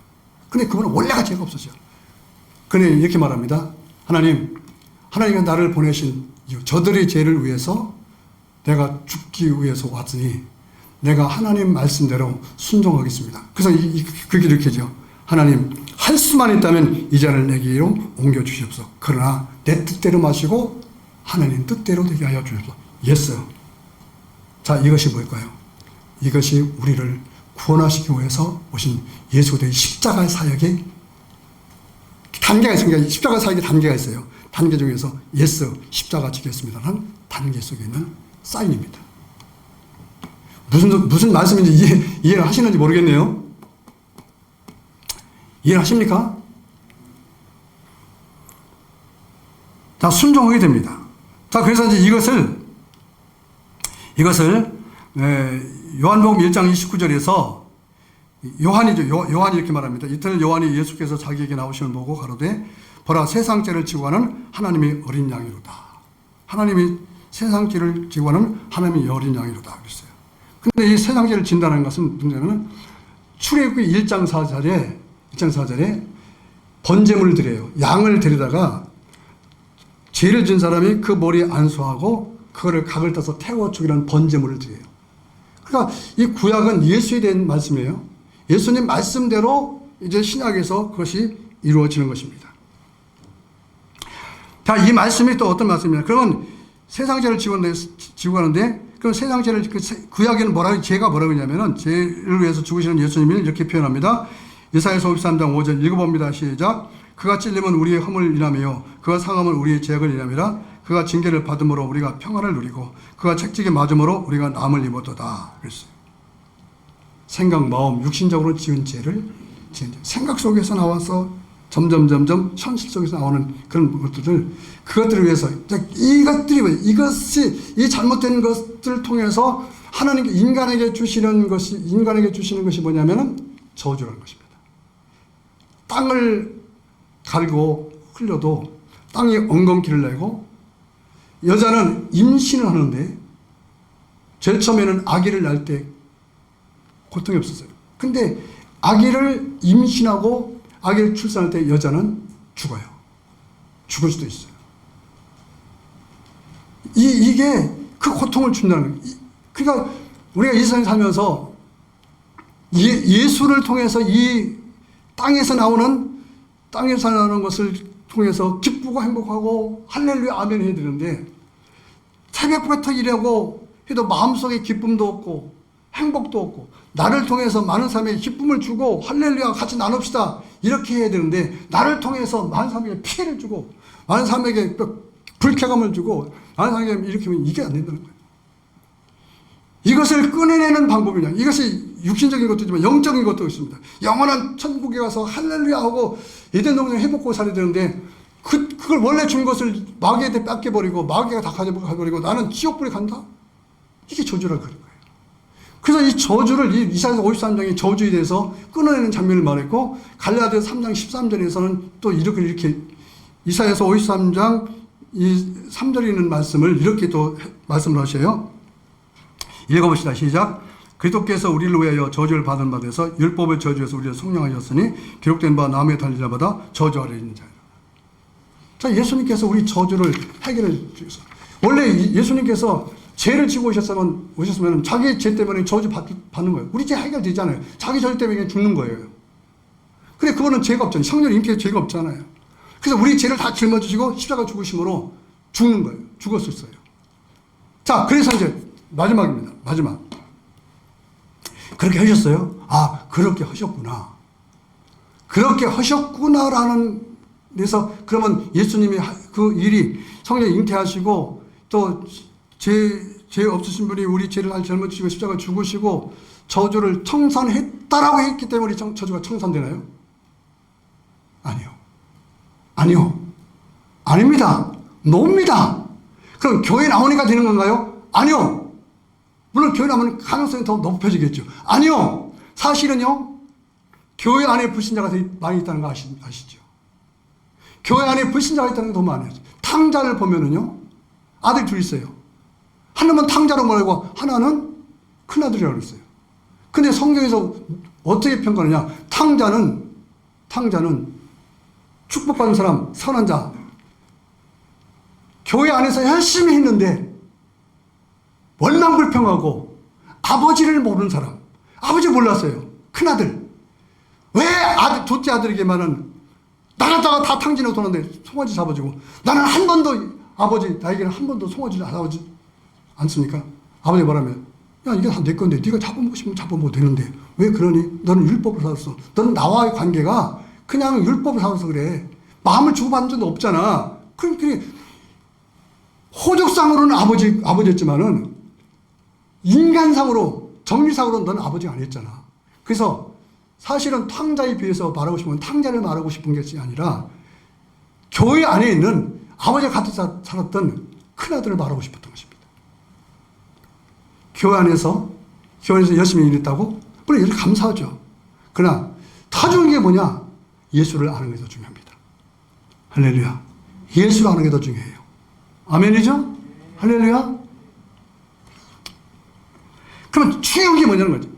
근데 그분은 원래가 죄가 없었죠. 그는 이렇게 말합니다. 하나님은 나를 보내신 이유, 저들의 죄를 위해서 내가 죽기 위해서 왔으니 내가 하나님 말씀대로 순종하겠습니다. 그래서 그게 이렇게죠. 하나님, 할 수만 있다면 이 잔을 내게로 옮겨주시옵소서. 그러나 내 뜻대로 마시고 하나님 뜻대로 되게 하여 주옵소서. 예스. 자, 이것이 뭘까요? 이것이 우리를 구원하시기 위해서 오신 예수 그리스도의 십자가의 사역의 단계가 있습니다. 십자가 사역의 단계가 있어요. 단계 중에서 예스, 십자가 지겠습니다라는 단계 속에 있는 사인입니다. 무슨 말씀인지 이해를 하시는지 모르겠네요. 이해를 하십니까? 자, 순종하게 됩니다. 자, 그래서 이제 이것을 요한복음 1장 29절에서 요한이 이렇게 말합니다. 이틀 요한이 예수께서 자기에게 나오심을 보고 가로되 보라 세상 죄를 지고 가는 하나님의 어린 양이로다. 하나님이 세상 죄를 지고 하는 하나님의 어린 양이로다 그랬어요. 근데 이 세상 죄를 진다는 것은 뭐냐면 출애굽기 1장 4절에 번제물을 드려요. 양을 데려다가 죄를 진 사람이 그 머리에 안수하고 그거를 각을 따서 태워 죽이라는 번제물을 드려요. 그러니까 이 구약은 예수에 대한 말씀이에요. 예수님 말씀대로 이제 신약에서 그것이 이루어지는 것입니다. 자, 이 말씀이 또 어떤 말씀이냐? 그러면 세상 죄를 지고 가는데, 그럼 세상 죄를, 구약에는 죄가 뭐라고 하냐면은, 죄를 위해서 죽으시는 예수님을 이렇게 표현합니다. 이사야서 53장 5절 읽어봅니다. 시작. 그가 찔림은 우리의 허물을 인하며, 그가 상함은 우리의 죄악을 인함이라. 그가 징계를 받음으로 우리가 평안을 누리고, 그가 책찍에 맞음으로 우리가 남을 입었도다. 그랬어요. 생각, 마음, 육신적으로 지은 죄를 생각 속에서 나와서 점점 현실 속에서 나오는 그런 그것들을 위해서 이것이 이 잘못된 것들을 통해서 하나님께 인간에게 주시는 것이 뭐냐면은 저주라는 것입니다. 땅을 갈고 흘려도 땅이 엉겅퀴를 내고, 여자는 임신을 하는데 제일 처음에는 아기를 낳을 때 고통이 없었어요. 근데 아기를 임신하고 아기를 출산할 때 여자는 죽어요. 죽을 수도 있어요. 이게 그 고통을 준다는 거예요. 그러니까 우리가 이 세상에 살면서 예수를 통해서 이 땅에서 나오는 것을 통해서 기쁘고 행복하고 할렐루야 아멘 해야 되는데, 새벽부터 일하고 해도 마음속에 기쁨도 없고 행복도 없고, 나를 통해서 많은 사람에게 기쁨을 주고 할렐루야 같이 나눕시다 이렇게 해야 되는데, 나를 통해서 많은 사람에게 피해를 주고 많은 사람에게 불쾌감을 주고 많은 사람에게 이렇게 하면 이게 안 된다는 거예요. 이것을 끊어내는 방법이냐, 이것이 육신적인 것도 있지만 영적인 것도 있습니다. 영원한 천국에 가서 할렐루야 하고 에덴 동산에 회복하고 살아야 되는데, 그걸 원래 준 것을 마귀한테 뺏겨버리고 마귀가 다 가져버리고 나는 지옥불에 간다? 이게 저주라고 그런 거예요. 그래서 이 저주를 이사야서 53장의 저주에 대해서 끊어내는 장면을 말했고, 갈라디아서 3장 13절에서는 또 이렇게 이사야서 53장 이 3절에 있는 말씀을 이렇게 또 말씀을 하셔요. 읽어봅시다. 시작. 그리스도께서 우리를 위하여 저주를 받은 바 되서 율법의 저주에서 우리를 속량하셨으니 기록된 바 남의 달린 자마다 저주하려는 자라. 자, 예수님께서 우리 저주를 해결해 주셔서, 원래 예수님께서 죄를 지고 오셨으면 자기 죄 때문에 저주 받는 거예요. 우리 죄 해결되잖아요. 자기 저주 때문에 죽는 거예요. 근데 그거는 죄가 없잖아요. 성령 인격에 죄가 없잖아요. 그래서 우리 죄를 다 짊어지시고 십자가 죽으심으로 죽는 거예요. 죽었었어요. 자, 그래서 이제 마지막입니다. 마지막. 그렇게 하셨어요? 아, 그렇게 하셨구나. 그렇게 하셨구나라는 데서, 그러면 예수님이 그 일이 성령 잉태하시고 또 죄 없으신 분이 우리 죄를 짊어지시고 십자가 죽으시고 저주를 청산했다라고 했기 때문에 우리 저주가 청산되나요? 아니요. 아닙니다. 놉니다. 그럼 교회 나오니까 되는 건가요? 아니요. 물론 교회 나오면 가능성이 더 높아지겠죠. 아니요. 사실은요, 교회 안에 불신자가 많이 있다는 거 아시죠? 교회 안에 불신자가 있다는 게 더 많아요. 탕자를 보면은요, 아들 둘 있어요. 하나는 탕자로 말하고 하나는 큰아들이라고 그랬어요. 근데 성경에서 어떻게 평가하느냐? 탕자는 축복받은 사람, 선한 자. 교회 안에서 열심히 했는데 원망불평하고 아버지를 모르는 사람. 아버지 몰랐어요. 큰아들. 왜 둘째 아들에게만은 나갔다가 다 탕진하고 도는데 송아지 잡아주고, 나는 한 번도 나에게는 한 번도 송아지를 잡아주지 않습니까? 아버지 말하면, 야, 이게 다 내 건데 네가 잡아보고 싶으면 잡아보면 되는데 왜 그러니? 너는 율법을 살았어. 너는 나와의 관계가 그냥 율법을 살아서 그래. 마음을 주고받은 적도 없잖아. 그러니까 호적상으로는 아버지였지만은 인간상으로, 정리상으로는 너는 아버지가 아니었잖아. 그래서 사실은 탕자에 비해서 말하고 싶으면 탕자를 말하고 싶은 것이 아니라 교회 안에 있는 아버지가 같이 살았던 큰아들을 말하고 싶었던 것입니다. 교회 안에서 열심히 일했다고? 물론 이렇게 감사하죠. 그러나 더 중요한 게 뭐냐? 예수를 아는 게 더 중요합니다. 할렐루야. 예수를 아는 게 더 중요해요. 아멘이죠? 할렐루야. 그러면 중요한 게 뭐냐는 거지.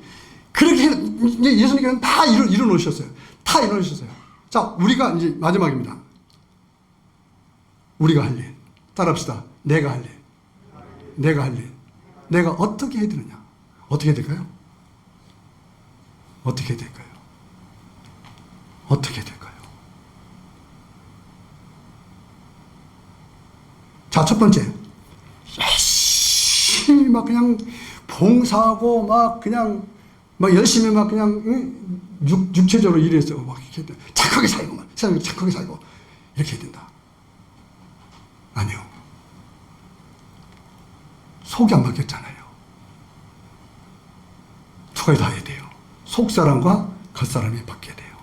그렇게 이제 예수님께서는 다 이뤄놓으셨어요. 다 이뤄놓으셨어요. 자, 우리가 이제 마지막입니다. 우리가 할 일. 따라합시다. 내가 할 일. 내가 할 일. 내가 어떻게 해야 되느냐? 어떻게 해야 될까요? 어떻게 해야 될까요? 어떻게 해야 될까요? 자, 첫 번째. 열심히 막 그냥 봉사하고 막 그냥 막 열심히 막 그냥 육체적으로 일해서 막 이렇게 착하게 살고 막 세상에 착하게 살고 이렇게 해야 된다. 아니요. 속이 안 바뀌었잖아요. 두 가지 다 해야 돼요. 속사람과 겉사람이 바뀌어야 돼요.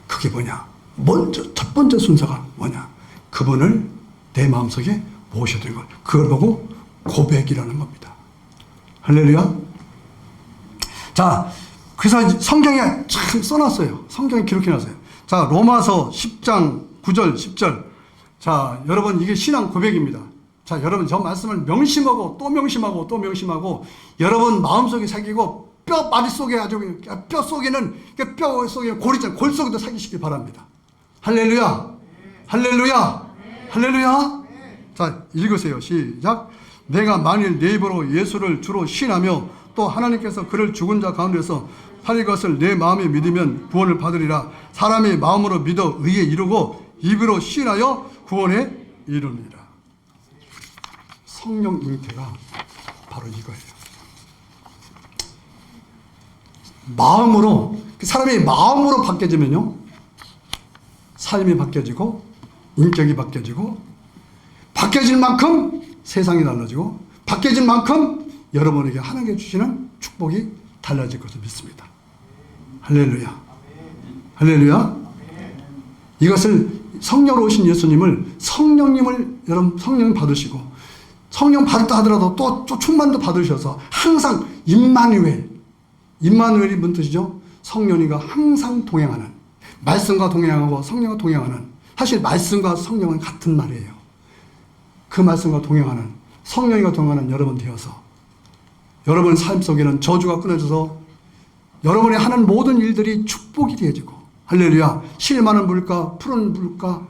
그게 뭐냐? 먼저 첫 번째 순서가 뭐냐? 그분을 내 마음속에 모셔야 되는 걸. 그걸 보고 고백이라는 겁니다. 할렐루야. 자, 그래서 성경에 참 써놨어요. 성경에 기록해놨어요. 자, 로마서 10장 9절 10절. 자, 여러분 이게 신앙 고백입니다. 자, 여러분 저 말씀을 명심하고 또 명심하고 또 명심하고 여러분 마음속에 새기고 뼈 머릿속에 아주 뼈 속에는 뼈 속에 골이잖아요. 골 속에도 새기시기 바랍니다. 할렐루야. 할렐루야. 할렐루야. 자, 읽으세요. 시작. 내가 만일 내 입으로 예수를 주로 신하며 또 하나님께서 그를 죽은 자 가운데서 살릴 것을 내 마음에 믿으면 구원을 받으리라. 사람이 마음으로 믿어 의에 이르고 입으로 신하여 구원에 이르느니라. 성령 잉태가 바로 이거예요. 마음으로, 사람이 마음으로 바뀌어지면요, 삶이 바뀌어지고 인격이 바뀌어지고 바뀌어질 만큼 세상이 달라지고 바뀌어진 만큼 여러분에게 하나님께 주시는 축복이 달라질 것을 믿습니다. 할렐루야. 할렐루야. 이것을 성령으로 오신 예수님을 성령님을 여러분 성령 받으시고 성령 받았다 하더라도 또 충만도 받으셔서 항상 임마누엘이 무슨 뜻이죠? 성령이가 항상 동행하는, 말씀과 동행하고 성령과 동행하는, 사실 말씀과 성령은 같은 말이에요. 그 말씀과 동행하는, 성령이가 동행하는 여러분 되어서 여러분 삶 속에는 저주가 끊어져서 여러분이 하는 모든 일들이 축복이 되어지고, 할렐루야. 실 많은 물가, 푸른 물가,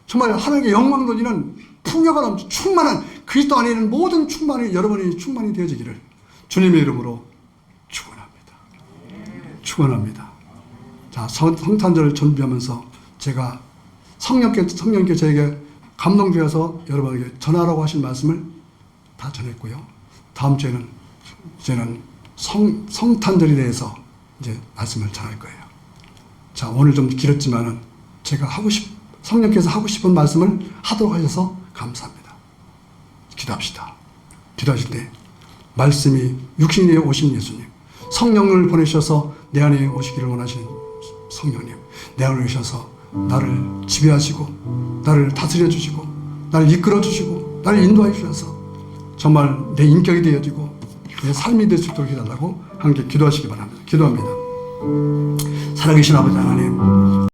정말 하나님께 영광 돌리는 풍요가 넘쳐 충만한 그리스도 안에 있는 모든 충만이 여러분이 충만이 되어지기를 주님의 이름으로 축원합니다. 축원합니다. 자, 성탄절을 준비하면서 제가 성령께 저에게 감동 주셔서 여러분에게 전하라고 하신 말씀을 다 전했고요. 다음 주에는 이제는 성탄절에 대해서 이제 말씀을 전할 거예요. 자, 오늘 좀 길었지만은 제가 성령께서 하고 싶은 말씀을 하도록 하셔서 감사합니다. 기도합시다. 기도하실 때 말씀이 육신에 오신 예수님, 성령을 보내셔서 내 안에 오시기를 원하시는 성령님, 내 안에 오셔서 나를 지배하시고 나를 다스려 주시고 나를 이끌어 주시고 나를 인도해 주셔서 정말 내 인격이 되어지고 내 삶이 될 수 있도록 해달라고 함께 기도하시기 바랍니다. 기도합니다. 살아계신 아버지 하나님,